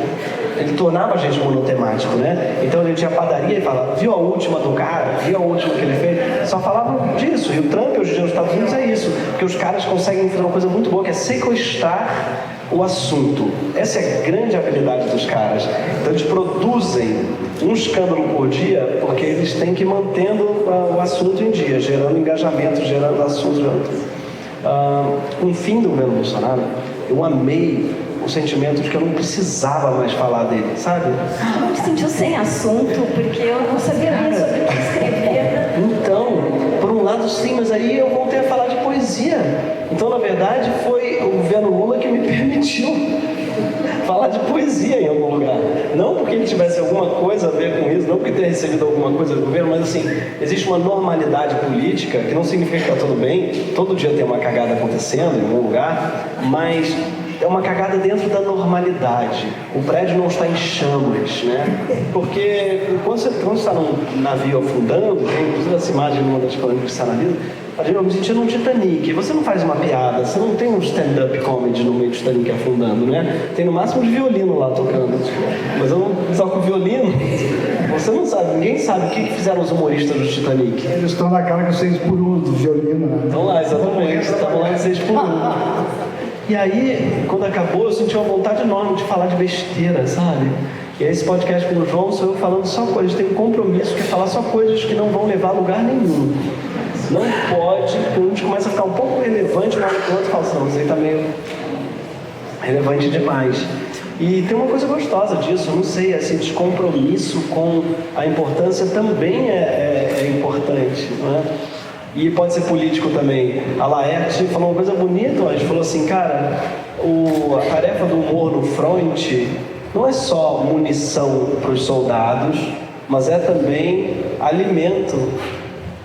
S4: Ele tornava a gente monotemático, né? Então a gente ia à padaria e falava: viu a última do cara? Viu a última que ele fez? Só falavam disso. E o Trump hoje em dia nos Estados Unidos é isso. Porque os caras conseguem fazer uma coisa muito boa, que é sequestrar o assunto. Essa é a grande habilidade dos caras. Então eles produzem um escândalo por dia porque eles têm que ir mantendo o assunto em dia, gerando engajamento, gerando assuntos, gerando tudo. Com o fim do governo Bolsonaro, eu amei o sentimento de que eu não precisava mais falar dele, sabe?
S3: Eu me senti sem assunto, porque eu não sabia nem sobre o que escrever.
S4: Então, por um lado sim, mas aí eu voltei a falar de poesia. Então, na verdade, foi o governo Lula que me permitiu falar de poesia em algum lugar. Não porque ele tivesse alguma coisa a ver com isso, não porque tenha recebido alguma coisa do governo, mas assim, existe uma normalidade política, que não significa que está tudo bem, todo dia tem uma cagada acontecendo em algum lugar, mas é uma cagada dentro da normalidade. O prédio não está em chamas, né? Porque quando você está num navio afundando, tem inclusive essa imagem numa das colônias que está na vida, a gente me sentindo um Titanic. Você não faz uma piada, você não tem um stand-up comedy no meio do Titanic afundando, né? Tem no máximo de violino lá tocando. Mas eu não toco violino. Você não sabe, ninguém sabe o que fizeram os humoristas do Titanic.
S1: Eles estão na cara que 6 por 1 do violino, né?
S4: Estão lá, exatamente. Estavam lá em 6 por 1. E aí, quando acabou, eu senti uma vontade enorme de falar de besteira, sabe? E aí, esse podcast com o João sou eu falando só coisas. Tem um compromisso que é falar só coisas que não vão levar a lugar nenhum. Não pode, porque a gente começa a ficar um pouco relevante, mas o outro fala assim: não, isso aí tá meio relevante demais. E tem uma coisa gostosa disso, eu não sei, esse descompromisso com a importância também é importante, não é? E pode ser político também. A Laerte falou uma coisa bonita hoje, falou assim: cara, a tarefa do humor no front não é só munição para os soldados, mas é também alimento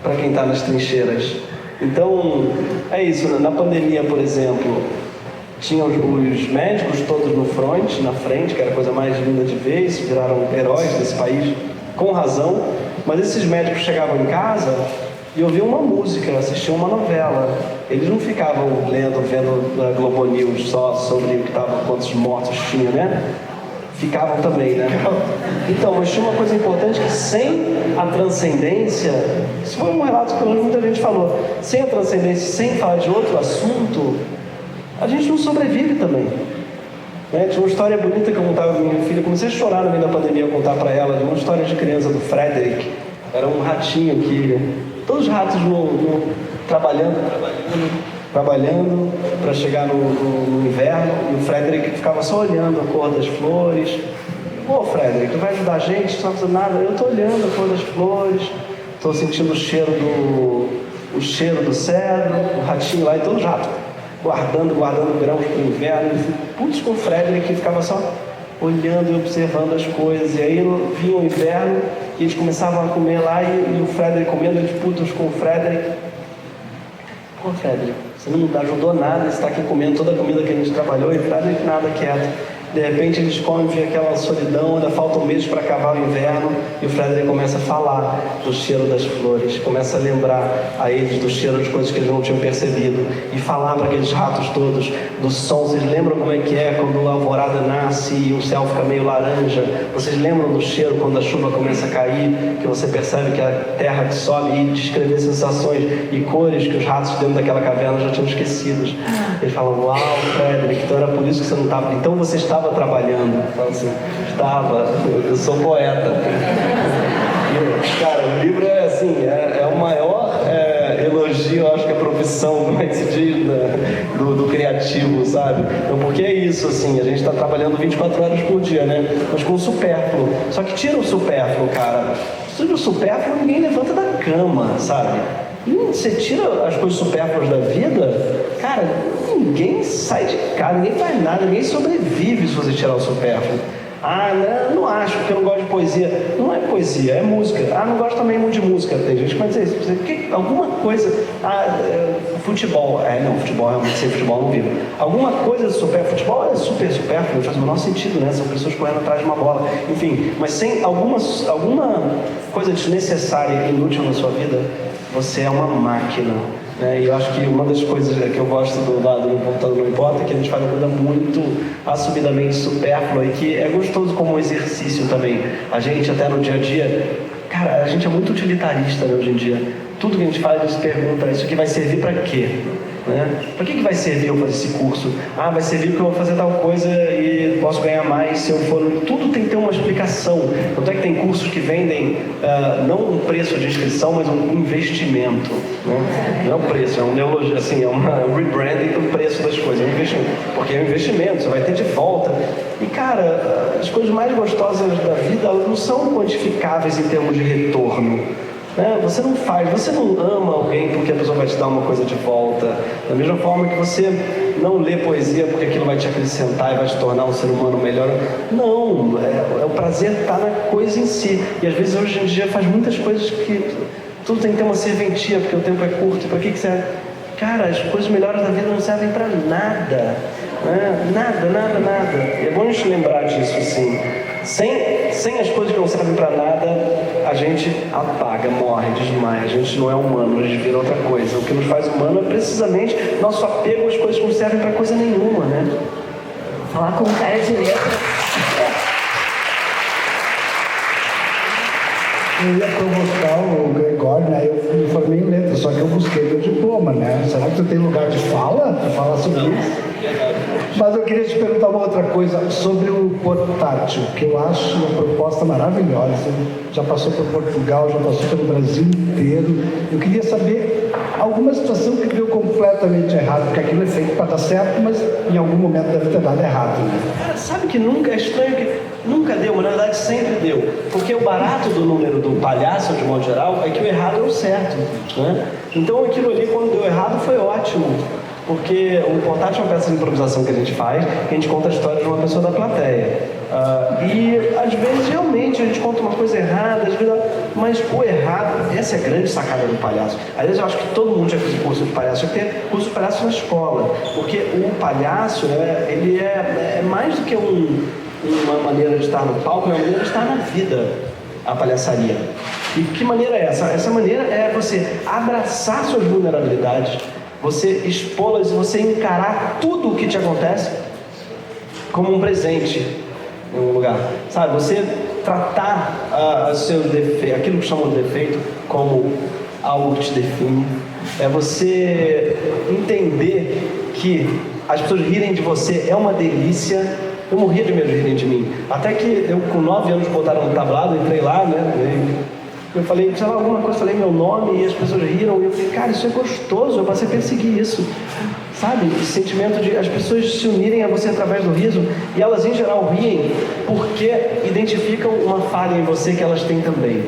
S4: para quem está nas trincheiras. Então, é isso. Na pandemia, por exemplo, tinha os médicos todos no front, na frente, que era a coisa mais linda de ver, eles viraram heróis desse país, com razão, mas esses médicos chegavam em casa e ouviam uma música, assistiam uma novela. Eles não ficavam vendo a Globo News só sobre o que estava, quantos mortos tinha, né? Ficavam também, né? Então, mas tinha uma coisa importante que sem a transcendência, isso foi um relato que muita gente falou, sem a transcendência, sem falar de outro assunto, a gente não sobrevive também. Né? Tinha uma história bonita que eu contava para minha filha, comecei a chorar no meio da pandemia a contar para ela, de uma história de criança do Frederick. Era um ratinho que, todos os ratos trabalhando para chegar no inverno, e o Frederick ficava só olhando a cor das flores. Pô, Frederick, tu vai ajudar a gente? Tu não está fazendo nada? Eu estou olhando a cor das flores, estou sentindo o cheiro do cedro, o ratinho lá, e todo jato guardando grãos para o inverno. Putz, com o Frederick ficava só olhando e observando as coisas. E aí vinha o inverno e eles começavam a comer lá, e o Frederick comendo, eles putos com o Frederick. Pô, Frederick, você não ajudou nada, você está aqui comendo toda a comida que a gente trabalhou, e Frederick nada quieto. De repente eles comem, vê aquela solidão, ainda faltam meses para acabar o inverno, e o Frederick começa a falar do cheiro das flores, começa a lembrar a eles do cheiro de coisas que eles não tinham percebido, e falar para aqueles ratos todos do som. Vocês lembram como é que é quando a alvorada nasce e o céu fica meio laranja? Vocês lembram do cheiro quando a chuva começa a cair, que você percebe que a terra dissolve, e descrever sensações e cores que os ratos dentro daquela caverna já tinham esquecido. Eles falam: uau, Frederick, então era por isso que você não estava, então você estava trabalhando. Fala assim: estava, eu sou poeta. E, cara, o livro é assim, é o maior elogio, eu acho que a profissão, como é que se diz, do criativo, sabe? Então, porque é isso, assim, a gente está trabalhando 24 horas por dia, né? Mas com o supérfluo. Só que tira o supérfluo, cara. Se tira o supérfluo, ninguém levanta da cama, sabe? Você tira as coisas supérfluas da vida, cara, ninguém sai de casa, ninguém faz nada, ninguém sobrevive se você tirar o supérfluo. Ah, não acho, porque eu não gosto de poesia. Não é poesia, é música. Ah, não gosto também muito de música. Tem gente que vai dizer isso. Alguma coisa... futebol. Não, futebol, realmente, sem futebol não vivo. Alguma coisa super... Futebol é super supérfluo, não faz o menor sentido, né? São pessoas correndo atrás de uma bola. Enfim, mas sem alguma coisa desnecessária e inútil na sua vida, você é uma máquina. E eu acho que uma das coisas que eu gosto do lado do computador não importa é que a gente faz uma coisa muito assumidamente supérflua e que é gostoso como exercício também. A gente até no dia a dia, cara, a gente é muito utilitarista, né, hoje em dia. Tudo que a gente faz, a gente se pergunta: isso aqui vai servir para quê? Para que vai servir eu fazer esse curso? Ah, vai servir porque eu vou fazer tal coisa e posso ganhar mais se eu for... Tudo tem que ter uma explicação. Tanto é que tem cursos que vendem não um preço de inscrição, mas um investimento. Né? Não é um preço, é um neologismo, assim, é um rebranding do preço das coisas. É um investimento, porque é um investimento, você vai ter de volta. E, cara, as coisas mais gostosas da vida, elas não são quantificáveis em termos de retorno. Você não ama alguém porque a pessoa vai te dar uma coisa de volta. Da mesma forma que você não lê poesia porque aquilo vai te acrescentar e vai te tornar um ser humano melhor. Não, é o prazer estar na coisa em si. E às vezes hoje em dia faz muitas coisas que tudo tem que ter uma serventia, porque o tempo é curto. E para que serve? Cara, as coisas melhores da vida não servem para nada. Nada. E é bom a gente lembrar disso, assim. Sem as coisas que não servem para nada, a gente apaga, morre, desmaia. A gente não é humano, a gente vira outra coisa. O que nos faz humano é precisamente nosso apego às coisas que não servem para coisa nenhuma, né?
S3: Falar com um cara de letra.
S1: Eu ia provocar o Gregório, né? Eu me formei em letras, só que eu busquei meu diploma, né? Será que tu tem lugar de fala? Tu fala sobre isso? Mas eu queria te perguntar uma outra coisa sobre o portátil, que eu acho uma proposta maravilhosa. Você já passou por Portugal, já passou pelo Brasil inteiro. Eu queria saber alguma situação que deu completamente errado, porque aquilo é feito para dar certo, mas em algum momento deve ter dado errado, né?
S4: Cara, sabe que nunca, é estranho que nunca deu, mas na verdade sempre deu. Porque o barato do número do palhaço, de modo geral, é que o errado é o certo, né? Então aquilo ali, quando deu errado, foi ótimo. Porque o portátil é uma peça de improvisação que a gente faz, que a gente conta a história de uma pessoa da plateia. E às vezes realmente a gente conta uma coisa errada, às vezes, mas o errado, essa é a grande sacada do palhaço. Às vezes eu acho que todo mundo já fez curso de palhaço, já tem curso de palhaço na escola, porque o palhaço, ele é mais do que uma maneira de estar no palco, é uma maneira de estar na vida, a palhaçaria. E que maneira é essa? Essa maneira é você abraçar suas vulnerabilidades, você expô-las e você encarar tudo o que te acontece como um presente. em um lugar. Sabe, você tratar aquilo que chamam de defeito como algo que te define. É você entender que as pessoas rirem de você é uma delícia. Eu morria de medo de rirem de mim. Até que eu, com 9 anos, botaram no tablado, entrei lá, né? Eu falei, sei lá, alguma coisa, falei meu nome e as pessoas riram. E eu falei, cara, isso é gostoso, eu passei a perseguir isso. Sabe? Esse sentimento de as pessoas se unirem a você através do riso. E elas, em geral, riem porque identificam uma falha em você que elas têm também.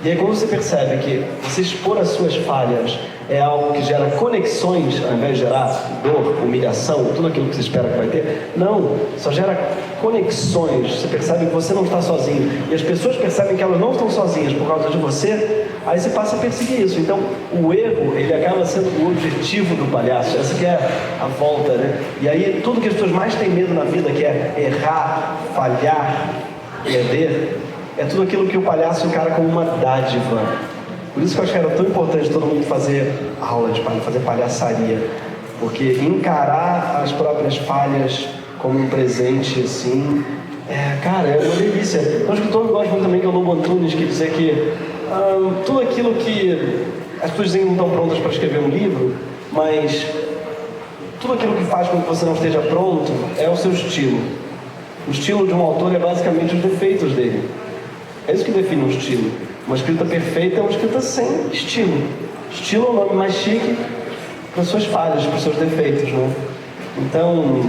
S4: E aí, quando você percebe que você expor as suas falhas é algo que gera conexões, ao invés de gerar dor, humilhação, tudo aquilo que você espera que vai ter, não, só gera conexões. Você percebe que você não está sozinho. E as pessoas percebem que elas não estão sozinhas por causa de você, aí você passa a perseguir isso. Então, o erro, ele acaba sendo o objetivo do palhaço. Essa que é a volta, né? E aí, tudo que as pessoas mais têm medo na vida, que é errar, falhar, perder, é tudo aquilo que o palhaço encara como uma dádiva. Por isso que eu acho que era tão importante todo mundo fazer aula de palhaço, fazer palhaçaria. Porque encarar as próprias falhas como um presente, assim, cara, é uma delícia. Um escritor que eu gosto muito também, que é o Lobo Antunes, que diz que tudo aquilo que as pessoas dizem que não estão prontas para escrever um livro, mas tudo aquilo que faz com que você não esteja pronto é o seu estilo. O estilo de um autor é basicamente os defeitos dele. É isso que define um estilo. Uma escrita perfeita é uma escrita sem estilo. Estilo é o nome mais chique para suas falhas, para os seus defeitos, né? Então,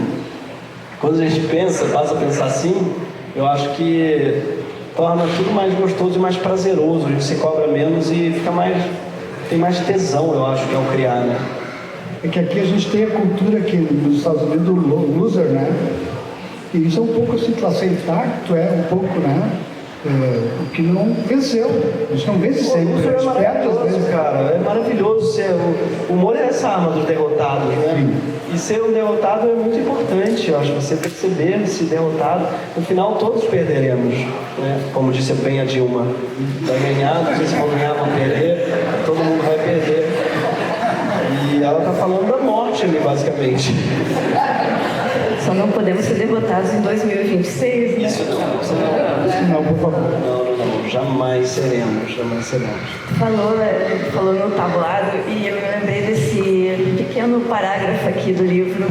S4: quando a gente passa a pensar assim, eu acho que torna tudo mais gostoso e mais prazeroso. A gente se cobra menos e tem mais tesão, eu acho, que ao criar, né?
S1: É que aqui a gente tem a cultura aqui nos Estados Unidos do loser, né? E isso é um pouco assim, classe intacto, um pouco, né? O que não venceu. A gente não vence sempre.
S4: Isso é maravilhoso, cara. É maravilhoso. O humor é essa arma dos derrotados, né? Sim. E ser um derrotado é muito importante, eu acho. Você perceber-se derrotado. No final, todos perderemos, né? Como disse bem a Dilma. Vai ganhar, não sei se vão ganhar, vão perder. Todo mundo vai perder. E ela está falando da morte ali, basicamente.
S3: Só não podemos ser derrotados em 2026, né?
S4: Isso
S1: Não, por favor.
S4: Não, jamais seremos.
S3: Falou no tablado e eu me lembrei desse pequeno parágrafo aqui do livro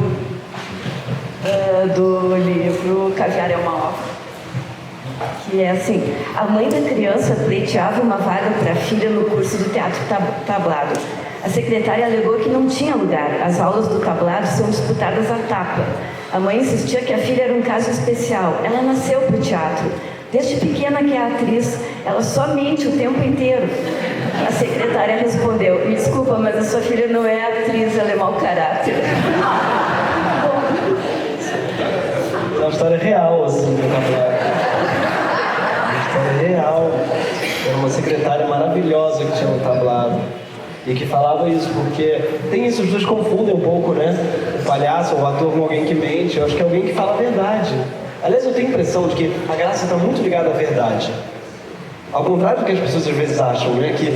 S3: Caviar é uma Ova. Que é assim: a mãe da criança pleiteava uma vaga para a filha no curso do teatro tablado. A secretária alegou que não tinha lugar. As aulas do tablado são disputadas à tapa. A mãe insistia que a filha era um caso especial. Ela nasceu para o teatro. Desde pequena que é atriz, ela só mente o tempo inteiro. A secretária respondeu: me desculpa, mas a sua filha não é atriz, ela é mau caráter.
S4: É uma história real, assim, do tablado. Uma história real. Era uma secretária maravilhosa que tinha um tablado. E que falava isso, porque tem isso, as pessoas confundem um pouco, né? O palhaço ou o ator com alguém que mente. Eu acho que é alguém que fala a verdade. Aliás, eu tenho a impressão de que a graça está muito ligada à verdade. Ao contrário do que as pessoas às vezes acham, né? Que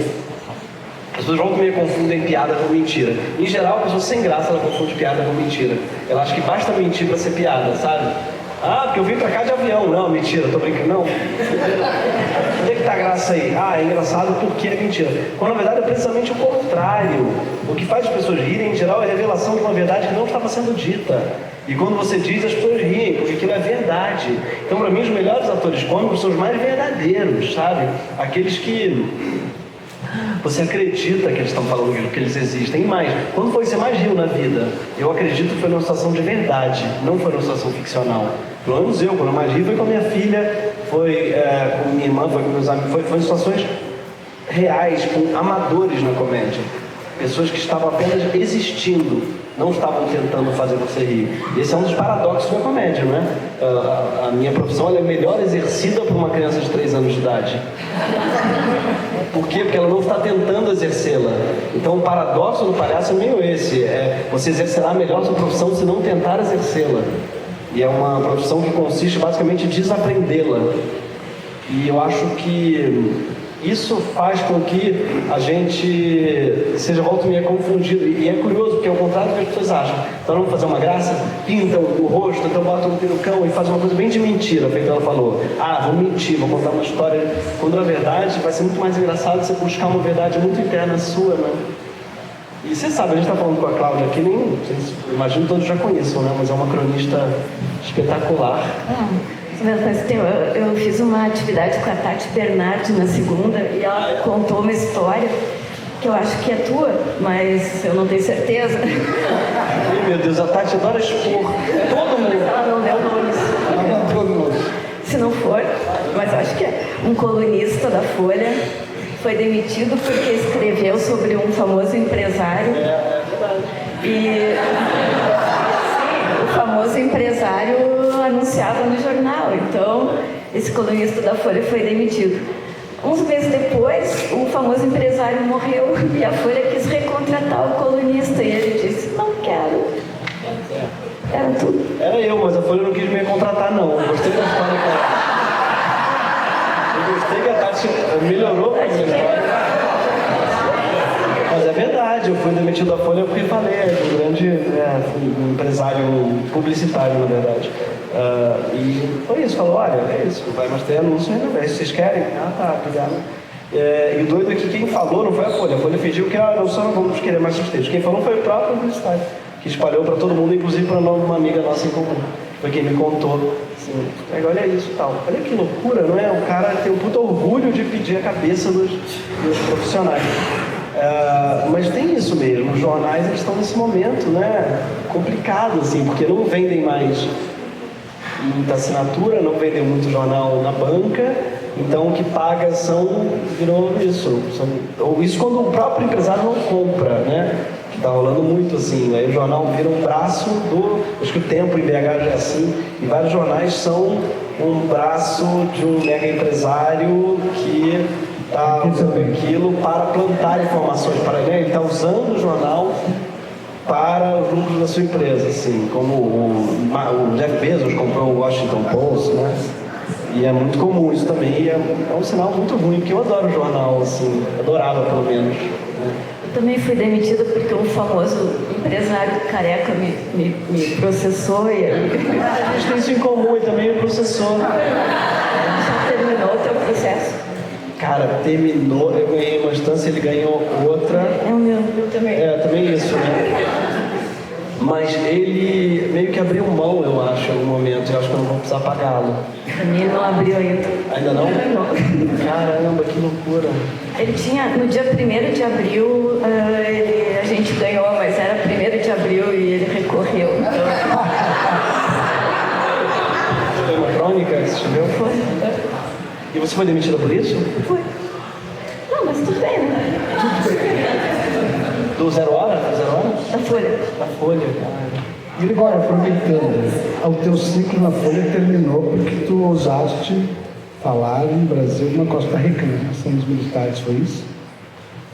S4: as pessoas voltam e confundem piada com mentira. Em geral, a pessoa sem graça, ela confunde piada com mentira. Ela acha que basta mentir para ser piada, sabe? Ah, porque eu vim pra cá de avião. Não, mentira, tô brincando. Não. Onde é que tá a graça aí? Ah, é engraçado porque é mentira. Quando na verdade é precisamente o contrário. O que faz as pessoas rirem, em geral, é a revelação de uma verdade que não estava sendo dita. E quando você diz, as pessoas riem, porque aquilo é verdade. Então, para mim, os melhores atores cômicos são os mais verdadeiros, sabe? Aqueles que você acredita que eles estão falando aquilo, que eles existem. E mais, quando foi que você mais riu na vida? Eu acredito que foi numa situação de verdade, não foi numa situação ficcional. Pelo menos eu, quando eu mais ri, foi com a minha filha, foi com minha irmã, foi com meus amigos, foi em situações reais, com amadores na comédia. Pessoas que estavam apenas existindo, não estavam tentando fazer você rir. Esse é um dos paradoxos da comédia, não é? A minha profissão ela é melhor exercida por uma criança de 3 anos de idade. Por quê? Porque ela não está tentando exercê-la. Então o paradoxo do palhaço é meio esse. Você exercerá melhor sua profissão se não tentar exercê-la. E é uma profissão que consiste basicamente em desaprendê-la. E eu acho que isso faz com que a gente seja volta e meia confundido. E é curioso, porque é o contrário do que as pessoas acham. Então vamos fazer uma graça, pintam o rosto, então botam um perucão e fazem uma coisa bem de mentira, feito ela falou. Ah, vou mentir, vou contar uma história. Quando na verdade vai ser muito mais engraçado você buscar uma verdade muito interna sua, né? E você sabe, a gente está falando com a Cláudia aqui, vocês imagino que todos já conheçam, né? Mas é uma cronista espetacular.
S3: Eu fiz uma atividade com a Tati Bernardi na segunda e ela contou uma história que eu acho que é tua, mas eu não tenho certeza.
S4: Ai, meu Deus, a Tati adora expor todo mundo.
S3: Ela não deu nomes. Se não for, mas eu acho que é. Um colunista da Folha foi demitido porque escreveu sobre um famoso empresário.
S4: É verdade.
S3: E o famoso empresário anunciava no jornal. Então, esse colunista da Folha foi demitido. Uns meses depois, o famoso empresário morreu e a Folha quis recontratar o colunista. E ele disse, não quero. Era tudo.
S4: Era eu, mas a Folha não quis me contratar, não. Eu gostei da história que ela... Eu gostei que a Tati melhorou a minha história. Mas é verdade, eu fui demitido da Folha porque falei, um grande um empresário publicitário, na verdade. E foi isso, falou, olha, é isso, vai mais ter anúncio ainda, é isso, vocês querem? Ah, tá, obrigado. E o doido é que quem falou não foi a Folha fingiu que não só não vamos querer mais seus textos. Quem falou foi o próprio publicitário, que espalhou para todo mundo, inclusive para uma amiga nossa em comum. Foi quem me contou, assim, olha isso e tal. Olha que loucura, não é? O cara tem um puto orgulho de pedir a cabeça dos profissionais. Mas tem isso mesmo, os jornais eles estão nesse momento, né, complicado, assim, porque não vendem mais muita assinatura, não vendem muito jornal na banca, então o que paga virou isso. Ou isso quando o próprio empresário não compra, né? Que tá rolando muito assim, aí o jornal vira um braço acho que o Tempo em BH já é assim, e vários jornais são um braço de um mega empresário que está usando aquilo para plantar informações para ele. Ele está usando o jornal para os lucros da sua empresa, assim, como o Jeff Bezos comprou o Washington Post, né? E é muito comum isso também, e é um sinal muito ruim, porque eu adoro o jornal, assim, adorava pelo menos. Né?
S3: Eu também fui demitida porque um famoso empresário careca me processou e aí...
S4: A gente tem isso em comum, e também me processou.
S3: Já terminou o teu processo?
S4: Cara, terminou, eu ganhei uma instância, ele ganhou outra.
S3: É o meu, eu também.
S4: Também isso, né? Mas ele meio que abriu mão, eu acho, em algum momento. Eu acho que eu não vou precisar pagá-lo.
S3: Pra mim ele não abriu ainda.
S4: Ainda não?
S3: Não.
S4: Caramba, que loucura.
S3: Ele tinha, no dia 1º de abril, a gente ganhou, mas era 1º de abril e ele recorreu. Então...
S4: Foi uma crônica que você escreveu?
S3: Foi.
S4: E você foi demitida por isso?
S3: Foi. Não, mas tudo bem, né?
S4: Do Zero Hora?
S3: Da Folha.
S4: Da Folha, cara.
S1: E agora, aproveitando, o teu ciclo na Folha terminou porque tu ousaste falar no Brasil uma Costa Rica, né? Ação dos militares, foi isso?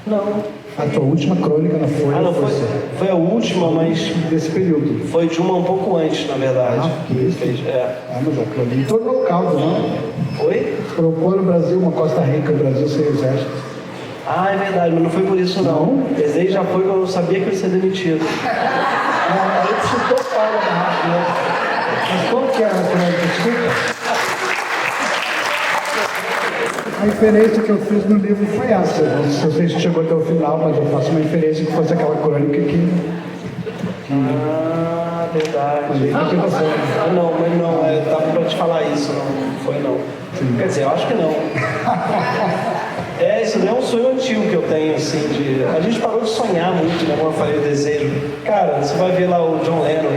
S4: Não.
S1: A tua última crônica na Folha
S4: Não, foi a última, mas
S1: desse período.
S4: foi de uma um pouco antes, na verdade.
S1: Que isso? Mas aquilo ali tornou caldo, não?
S4: Oi?
S1: Propôs no Brasil uma Costa Rica, o Brasil sem exército.
S4: Ah, é verdade, mas não foi por isso não. Esse aí já foi quando eu sabia que eu ia ser demitido.
S1: Aí tu chutou fora da rádio. Mas como que era a crônica? Desculpa. A inferência que eu fiz no livro foi essa. Não sei se chegou até o final, mas eu faço uma inferência que fosse aquela crônica que...
S4: Ah, verdade. Não, mas não, tava pra te falar isso, não foi não. Sim. Quer dizer, eu acho que não. Isso não é um sonho antigo que eu tenho, assim, de... A gente parou de sonhar muito, né, como eu falei, o desejo. Cara, você vai ver lá o John Lennon,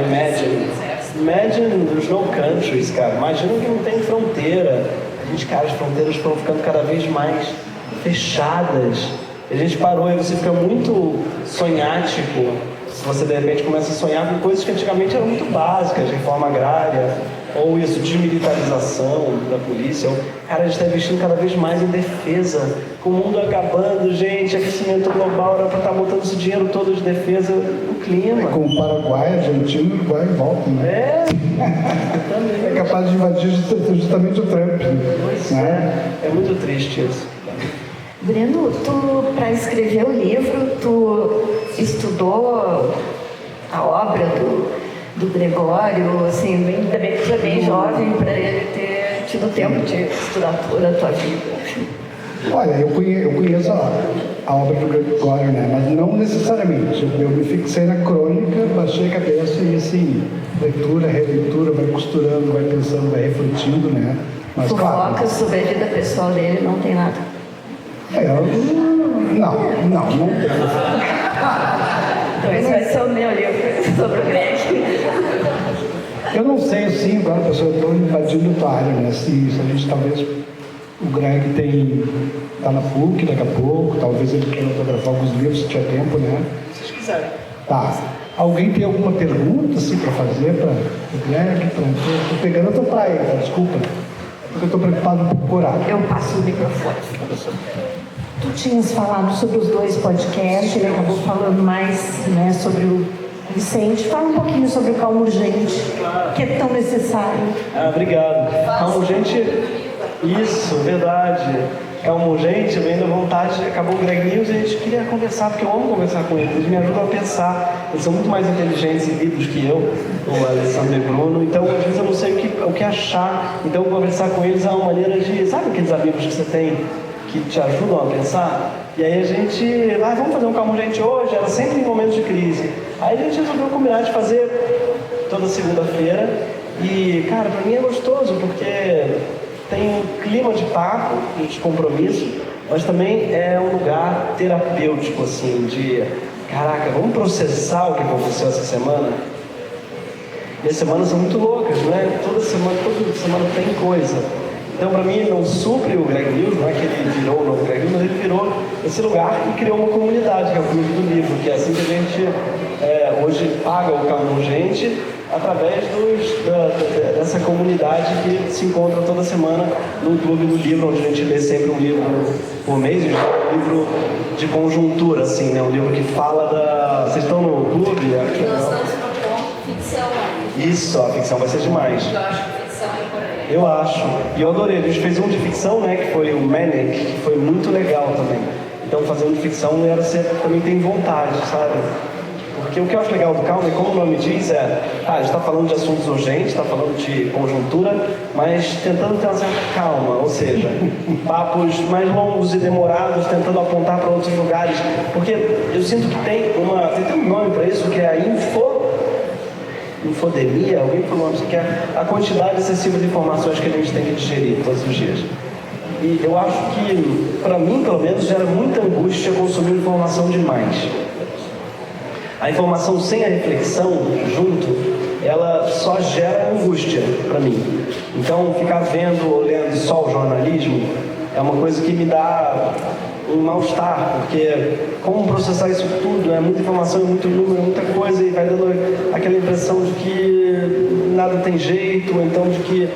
S4: Imagine there's no countries, cara. Imagina que não tem fronteira. As fronteiras foram ficando cada vez mais fechadas. A gente parou e você fica muito sonhático. Se você de repente começa a sonhar com coisas que antigamente eram muito básicas, reforma agrária, ou isso, desmilitarização da polícia. Cara, a gente está investindo cada vez mais em defesa. Com o mundo acabando, gente, aquecimento global, era para estar botando esse dinheiro todo de defesa no clima.
S1: Com o Paraguai, Argentina, Uruguai voltam, né?
S4: Também.
S1: É capaz de invadir justamente o Trump.
S4: Pois é muito triste isso.
S3: Breno, tu, para escrever o livro, tu estudou a obra do Gregório, assim, também tu é bem jovem para ele ter tido tempo de estudar toda a tua vida.
S1: Olha, eu conheço a obra do Gregório, né? Mas não necessariamente. Eu me fixei na crônica, baixei a cabeça e assim, leitura, releitura, vai costurando, vai pensando, vai refletindo, né? Mas claro.
S3: Fofocas sobre a vida pessoal dele não tem nada.
S1: Não tem.
S3: Então esse vai ser o meu livro sobre o Greg.
S1: Eu não sei assim, agora pessoal, eu estou invadindo tua área, né? Se a gente talvez. O Greg tá na PUC daqui a pouco, talvez ele queira autografar alguns livros se tiver tempo, né?
S4: Se vocês quiserem.
S1: Tá. Alguém tem alguma pergunta assim para fazer para o Greg? Estou pegando a tua praia, tá? Desculpa. Porque eu estou preocupado com o horário.
S3: Eu passo o microfone.
S5: Tu tinhas falado sobre os 2 podcasts, ele acabou falando mais, né, sobre o Vicente. Fala um pouquinho sobre o Calma Urgente, que é tão necessário.
S4: Obrigado. Calma Urgente, isso, verdade. Calma Urgente, bem da vontade. Acabou o Greg News e a gente queria conversar, porque eu amo conversar com eles. Eles me ajudam a pensar. Eles são muito mais inteligentes em livros que eu, o Alessandro e o Bruno. Então, às vezes eu não sei o que achar. Então, conversar com eles é uma maneira de... Sabe aqueles amigos que você tem que te ajudam a pensar? E aí a gente... vamos fazer um Calma Urgente hoje. Era sempre em momentos de crise. Aí a gente resolveu combinar de fazer toda segunda-feira. E, cara, pra mim é gostoso, porque tem um clima de papo, de compromisso, mas também é um lugar terapêutico, assim, de... Caraca, vamos processar o que aconteceu essa semana? E as semanas são muito loucas, né? Toda semana tem coisa. Então, para mim, não supre o Greg News, não é que ele virou o novo Greg News, mas ele virou esse lugar e criou uma comunidade, que é o Clube do Livro, que é assim que a gente hoje paga o Calma Urgente, através dessa comunidade que se encontra toda semana no Clube do Livro, onde a gente lê sempre um livro por mês, um livro de conjuntura, assim, né? Um livro que fala da... Vocês estão no clube?
S6: Nós estamos no ficção.
S4: Isso, a ficção vai ser demais.
S6: Eu acho que ficção é importante.
S4: Eu acho. E eu adorei. A gente fez um de ficção, né? Que foi o Manic, que foi muito legal também. Então, fazer um de ficção era ser... Também tem vontade, sabe? Porque o que eu acho legal do Calma, como o nome diz, a gente está falando de assuntos urgentes, está falando de conjuntura, mas tentando ter uma certa calma, ou seja, papos mais longos e demorados, tentando apontar para outros lugares, porque eu sinto que tem um nome para isso, que é a infodemia, alguém falou isso, que é a quantidade excessiva de informações que a gente tem que digerir todos os dias. E eu acho que, para mim, pelo menos, gera muita angústia consumir informação demais. A informação sem a reflexão junto, ela só gera angústia para mim. Então, ficar vendo ou lendo só o jornalismo é uma coisa que me dá um mal-estar, porque como processar isso tudo, é muita informação, é muito número, muita coisa, e vai dando aquela impressão de que nada tem jeito, ou então de que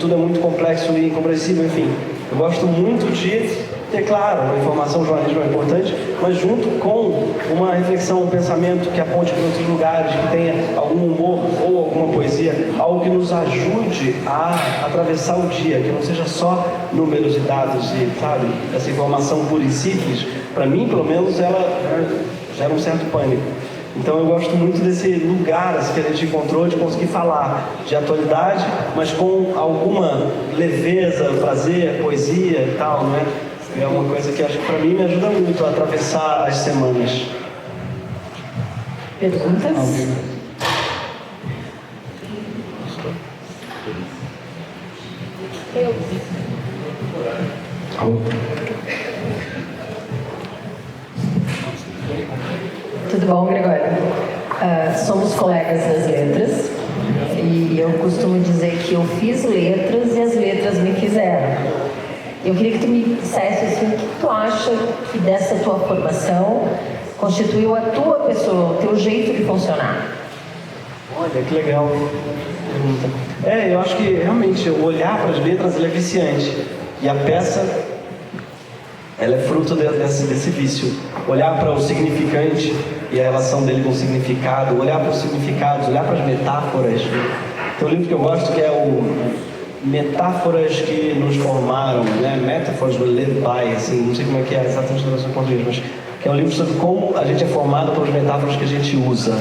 S4: tudo é muito complexo e incompreensível, enfim. Eu gosto muito de ter, claro, a informação, o jornalismo é importante, mas junto com uma reflexão, um pensamento que aponte para outros lugares, que tenha algum humor ou alguma poesia, algo que nos ajude a atravessar o dia, que não seja só números e dados e, sabe, essa informação pura e simples. Para mim, pelo menos, ela gera um certo pânico. Então eu gosto muito desse lugar assim, que a gente encontrou de conseguir falar de atualidade, mas com alguma leveza, prazer, poesia e tal, né? É uma coisa que acho que para mim me ajuda muito a atravessar as semanas.
S3: Perguntas?
S6: Eu.
S5: Tudo bom, Gregório? Somos colegas das letras e eu costumo dizer que eu fiz letras e as letras me fizeram. Eu queria que tu me dissesse assim, o que tu acha que dessa tua formação constituiu a tua pessoa, o teu jeito de funcionar?
S4: Olha, que legal pergunta. Eu acho que realmente o olhar para as letras ele é viciante. E a peça, ela é fruto desse vício. Olhar para o significante e a relação dele com o significado, olhar para os significados, olhar para as metáforas. Tem um livro que eu gosto que é metáforas que nos formaram, né? Metaphors we live by, assim, não sei como é que é exatamente a tradução em português, mas que é um livro sobre como a gente é formado pelas metáforas que a gente usa.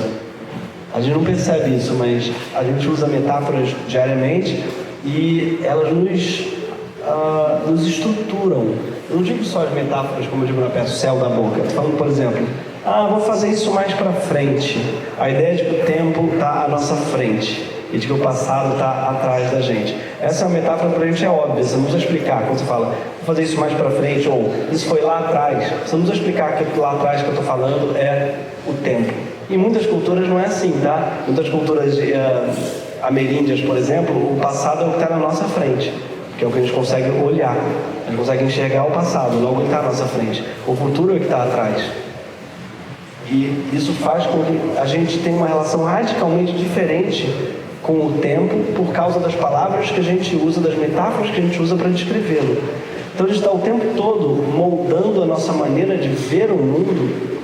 S4: A gente não percebe isso, mas a gente usa metáforas diariamente e elas nos estruturam. Eu não digo só as metáforas, como eu digo na peça, o céu da boca. Estou falando, por exemplo, vou fazer isso mais para frente. A ideia de que o tempo está à nossa frente e de que o passado está atrás da gente. Essa é uma metáfora para a gente é óbvia, você não precisa explicar. Quando você fala, vou fazer isso mais para frente, ou isso foi lá atrás, você não precisa explicar que lá atrás que eu estou falando é o tempo. Em muitas culturas não é assim, tá? Em muitas culturas ameríndias, por exemplo, o passado é o que está na nossa frente, que é o que a gente consegue olhar. A gente consegue enxergar o passado, logo ele está à nossa frente. O futuro é o que está atrás. E isso faz com que a gente tenha uma relação radicalmente diferente com o tempo por causa das palavras que a gente usa, das metáforas que a gente usa para descrevê-lo. Então a gente está o tempo todo moldando a nossa maneira de ver o mundo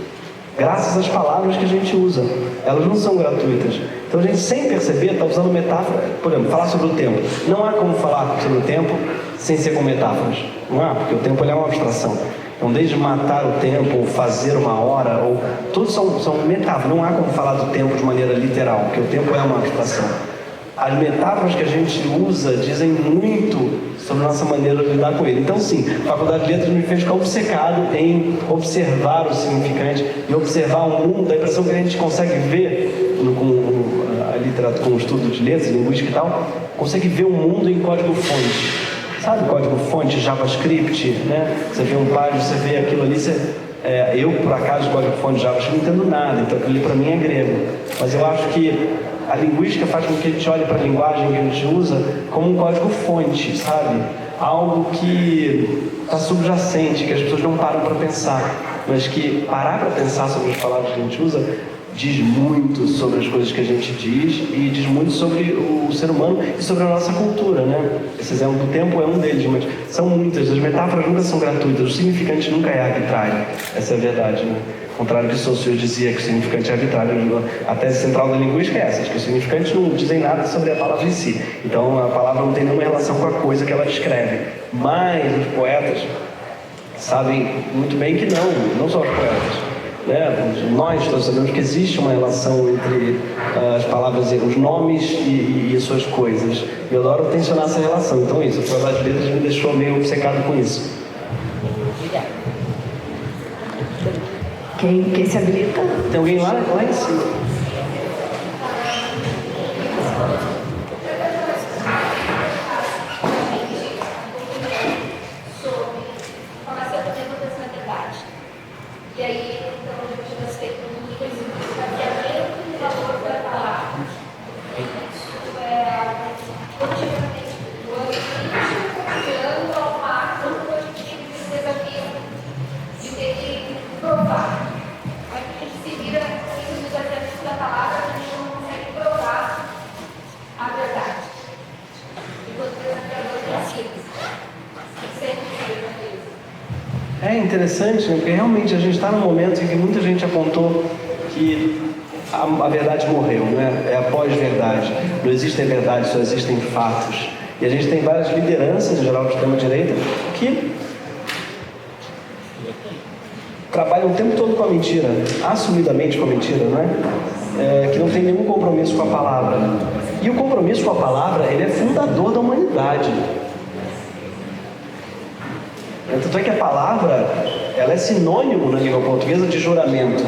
S4: graças às palavras que a gente usa. Elas não são gratuitas. Então a gente, sem perceber, está usando metáfora. Por exemplo, falar sobre o tempo. Não há como falar sobre o tempo sem ser com metáforas. Não há, porque o tempo ele é uma abstração. Então, desde matar o tempo, ou fazer uma hora, ou tudo são metáforas. Não há como falar do tempo de maneira literal, porque o tempo é uma abstração. As metáforas que a gente usa dizem muito sobre a nossa maneira de lidar com ele. Então, sim, a Faculdade de Letras me fez ficar obcecado em observar o significante e observar o mundo, da impressão que a gente consegue ver com a literatura, com o estudo de letras, linguística e tal, consegue ver o mundo em código-fonte. Sabe, código-fonte, JavaScript, né? Você vê um página, você vê aquilo ali, eu, por acaso, código-fonte de JavaScript não entendo nada, então aquilo ali para mim é grego. Mas eu acho que a linguística faz com que a gente olhe para a linguagem que a gente usa como um código-fonte, sabe? Algo que está subjacente, que as pessoas não param para pensar, mas que parar para pensar sobre as palavras que a gente usa diz muito sobre as coisas que a gente diz e diz muito sobre o ser humano e sobre a nossa cultura, né? Esse exemplo do tempo é um deles, mas são muitas. As metáforas nunca são gratuitas, o significante nunca é arbitrário. Essa é a verdade, né? Ao contrário de Saussure dizia que o significante é arbitrário. A tese central da linguística é essa, de que os significantes não dizem nada sobre a palavra em si. Então a palavra não tem nenhuma relação com a coisa que ela descreve. Mas os poetas sabem muito bem que não só os poetas. Nós todos sabemos que existe uma relação entre as palavras, os nomes e suas coisas. Eu adoro tensionar essa relação. Então isso, a Faculdade de Letras me deixou meio obcecado com isso.
S3: Quem se habilita?
S4: Tem alguém lá em cima?
S6: E aí, então, eu já gostei muito do baseamento e valor da palavra. Isso é algo positivamente chegando ao mar, quando a gente tem esse desafio de ter que provar. Mas a gente se vira nos desafios da palavra, a gente não consegue provar a verdade. Enquanto o desafiador precisa. Sempre precisa disso.
S4: É interessante, né? Porque realmente a gente está num momento em que muita gente apontou que a verdade morreu, né? É a pós-verdade. Não existem verdades, só existem fatos. E a gente tem várias lideranças, em geral, de extrema-direita, que trabalham o tempo todo com a mentira, assumidamente com a mentira, não é? Que não tem nenhum compromisso com a palavra. E o compromisso com a palavra, ele é fundador da humanidade. Tanto é que a palavra, ela é sinônimo na língua portuguesa de juramento.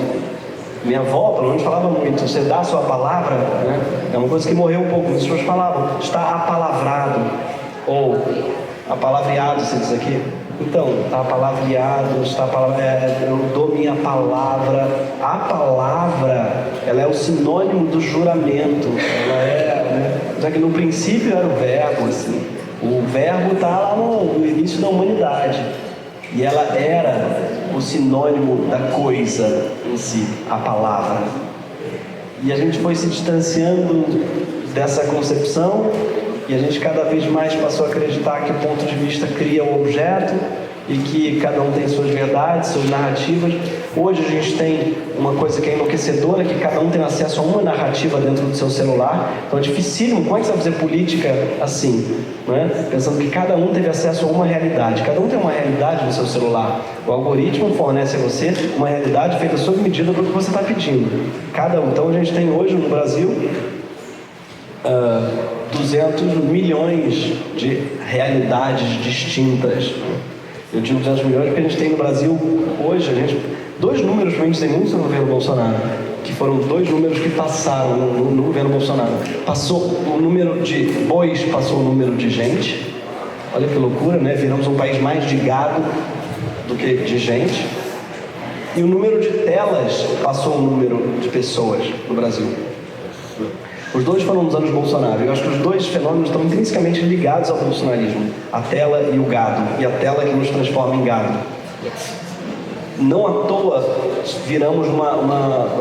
S4: Minha avó, pelo menos, falava muito, você dá a sua palavra, né? É uma coisa que morreu um pouco, as pessoas falavam, está apalavrado, ou apalavreado, se diz aqui. Então, está apalavrado, está eu dou minha palavra. A palavra, ela é o sinônimo do juramento, ela né? Que no princípio era o verbo, assim. O verbo está lá no início da humanidade. E ela era o sinônimo da coisa em si, a palavra. E a gente foi se distanciando dessa concepção e a gente cada vez mais passou a acreditar que o ponto de vista cria o objeto e que cada um tem suas verdades, suas narrativas, Hoje a gente tem uma coisa que é enlouquecedora, que cada um tem acesso a uma narrativa dentro do seu celular. Então é dificílimo. Como é que você vai fazer política assim? Né? Pensando que cada um teve acesso a uma realidade. Cada um tem uma realidade no seu celular. O algoritmo fornece a você uma realidade feita sob medida do que você está pedindo. Cada um. Então a gente tem hoje no Brasil 200 milhões de realidades distintas. Eu digo 200 milhões porque a gente tem no Brasil hoje, dois números para a gente tem muito no governo Bolsonaro, que foram dois números que passaram no governo Bolsonaro. Passou o número de bois, passou o número de gente. Olha que loucura, né? Viramos um país mais de gado do que de gente. E o número de telas passou o número de pessoas no Brasil. Os dois foram nos anos Bolsonaro. Eu acho que os dois fenômenos estão intrinsecamente ligados ao bolsonarismo. A tela e o gado. E a tela que nos transforma em gado. Não à toa viramos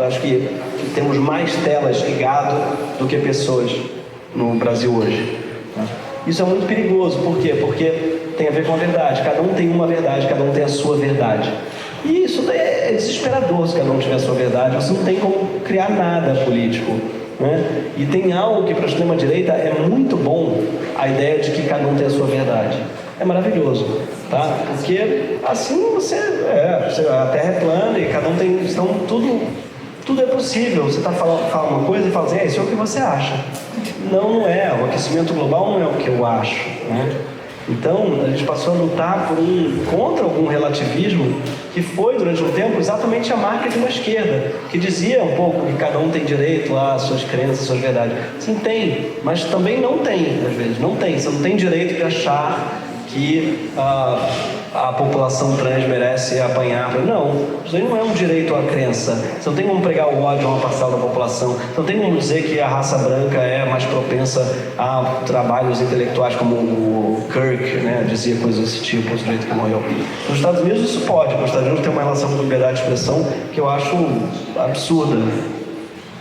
S4: acho que temos mais telas e gado do que pessoas no Brasil hoje. Isso é muito perigoso. Por quê? Porque tem a ver com a verdade. Cada um tem uma verdade, cada um tem a sua verdade. E isso é desesperador se cada um tiver a sua verdade. Você não tem como criar nada político. Né? E tem algo que para a extrema-direita é muito bom, a ideia de que cada um tem a sua verdade. É maravilhoso, tá? Porque assim a Terra é plana e cada um tem... Então tudo é possível. Você fala uma coisa e fala assim, isso é o que você acha. Não é. O aquecimento global não é o que eu acho, né? Então, a gente passou a lutar contra algum relativismo que foi, durante um tempo, exatamente a marca de uma esquerda, que dizia um pouco que cada um tem direito às suas crenças, às suas verdades. Sim, tem, mas também não tem, às vezes. Não tem. Você não tem direito de achar que a população trans merece apanhar. Não, isso aí não é um direito à crença. Você não tem como pregar o ódio a uma parcela da população. Você não tem como dizer que a raça branca é mais propensa a trabalhos intelectuais, como o Kirk, né, dizia coisas desse tipo, o sujeito que morreu. Nos Estados Unidos isso pode. Nos Estados Unidos tem uma relação com liberdade de expressão que eu acho absurda.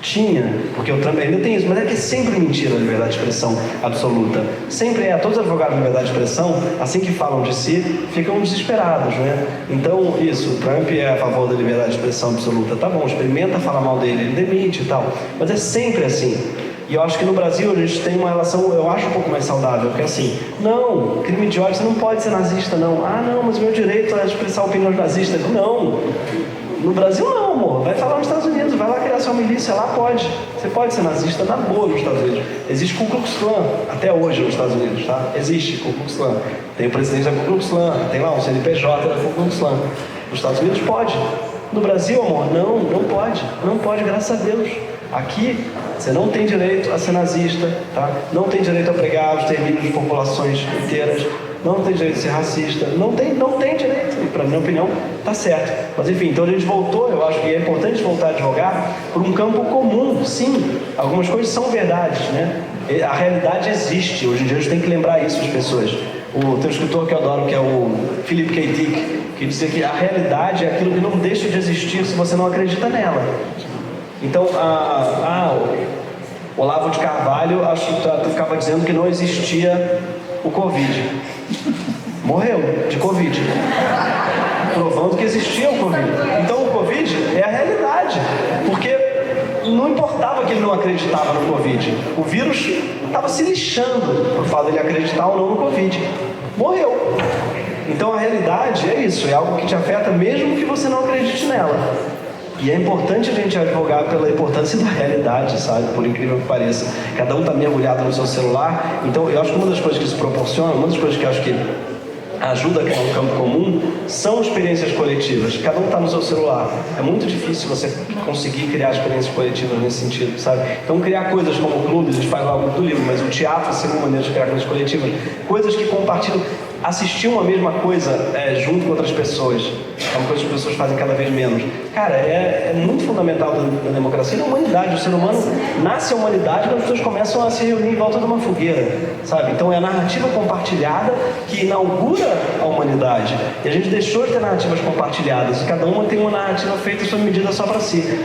S4: Tinha, porque o Trump ainda tem isso, mas é que é sempre mentira a liberdade de expressão absoluta. Sempre é. Todos os advogados de liberdade de expressão, assim que falam de si, ficam desesperados, né? Então, isso, o Trump é a favor da liberdade de expressão absoluta. Tá bom, experimenta falar mal dele, ele demite e tal. Mas é sempre assim. E eu acho que no Brasil a gente tem uma relação, eu acho um pouco mais saudável, que é assim, não, crime de ódio, você não pode ser nazista, não. Ah, não, mas o meu direito é expressar opiniões nazistas. Não. No Brasil não, amor. Vai falar nos Estados Unidos, vai lá criar sua milícia, lá pode. Você pode ser nazista na boa nos Estados Unidos. Existe Ku Klux Klan, até hoje nos Estados Unidos, tá? Existe Ku Klux Klan. Tem o presidente da Ku Klux Klan, tem lá um CNPJ da Ku Klux Klan. Nos Estados Unidos pode. No Brasil, amor, não pode. Não pode, graças a Deus. Aqui, você não tem direito a ser nazista, tá? Não tem direito a pregar os extermínios de populações inteiras. Não tem direito de ser racista, não tem direito, e para minha opinião está certo. Mas enfim, então a gente voltou, eu acho que é importante voltar a advogar por um campo comum, sim, algumas coisas são verdades, né? A realidade existe, hoje em dia a gente tem que lembrar isso às pessoas. Tem um escritor que eu adoro, que é o Philip K. Dick, que dizia que a realidade é aquilo que não deixa de existir se você não acredita nela. Então, o Olavo de Carvalho, acho que ficava dizendo que não existia o Covid. Morreu de Covid. Provando que existia o Covid. Então o Covid é a realidade. Porque não importava que ele não acreditava no Covid. O vírus estava se lixando por fato de ele acreditar ou não no Covid. Morreu. Então a realidade é isso. É algo que te afeta mesmo que você não acredite nela. E é importante a gente advogar pela importância da realidade, sabe? Por incrível que pareça. Cada um está mergulhado no seu celular. Então, eu acho que uma das coisas que isso proporciona, uma das coisas que eu acho que ajuda a criar um campo comum, são experiências coletivas. Cada um está no seu celular. É muito difícil você conseguir criar experiências coletivas nesse sentido, sabe? Então, criar coisas como clubes, a gente faz lá muito do livro, mas o teatro seria uma maneira de criar coisas coletivas. Coisas que compartilham. Assistir uma mesma coisa junto com outras pessoas é uma coisa que as pessoas fazem cada vez menos. Cara, é muito fundamental da democracia e da humanidade. O ser humano nasce a humanidade quando as pessoas começam a se reunir em volta de uma fogueira, sabe? Então é a narrativa compartilhada que inaugura a humanidade. E a gente deixou de ter narrativas compartilhadas e cada uma tem uma narrativa feita sob medida só para si.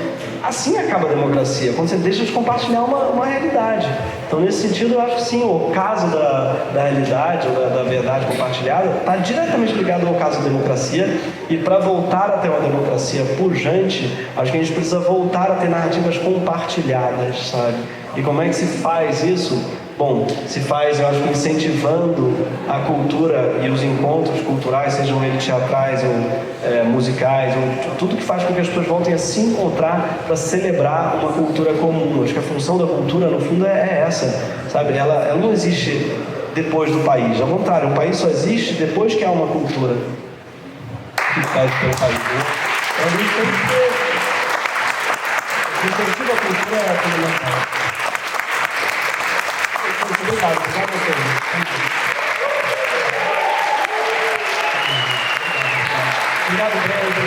S4: assim acaba a democracia, quando você deixa de compartilhar uma realidade. Então, nesse sentido, eu acho que sim, o caso da realidade, ou da verdade compartilhada, está diretamente ligado ao caso da democracia, e para voltar a ter uma democracia pujante, acho que a gente precisa voltar a ter narrativas compartilhadas, sabe? E como é que se faz isso? Bom, se faz, eu acho que incentivando a cultura e os encontros culturais, sejam eles teatrais ou musicais, ou tudo que faz com que as pessoas voltem a se encontrar para celebrar uma cultura comum. Acho que a função da cultura, no fundo, é essa, sabe? Ela não existe depois do país. Ao contrário, o país só existe depois que há uma cultura que faz pelo país. A gente tem que ter... Incentiva a cultura fundamental. Obrigado, obrigado, Breno.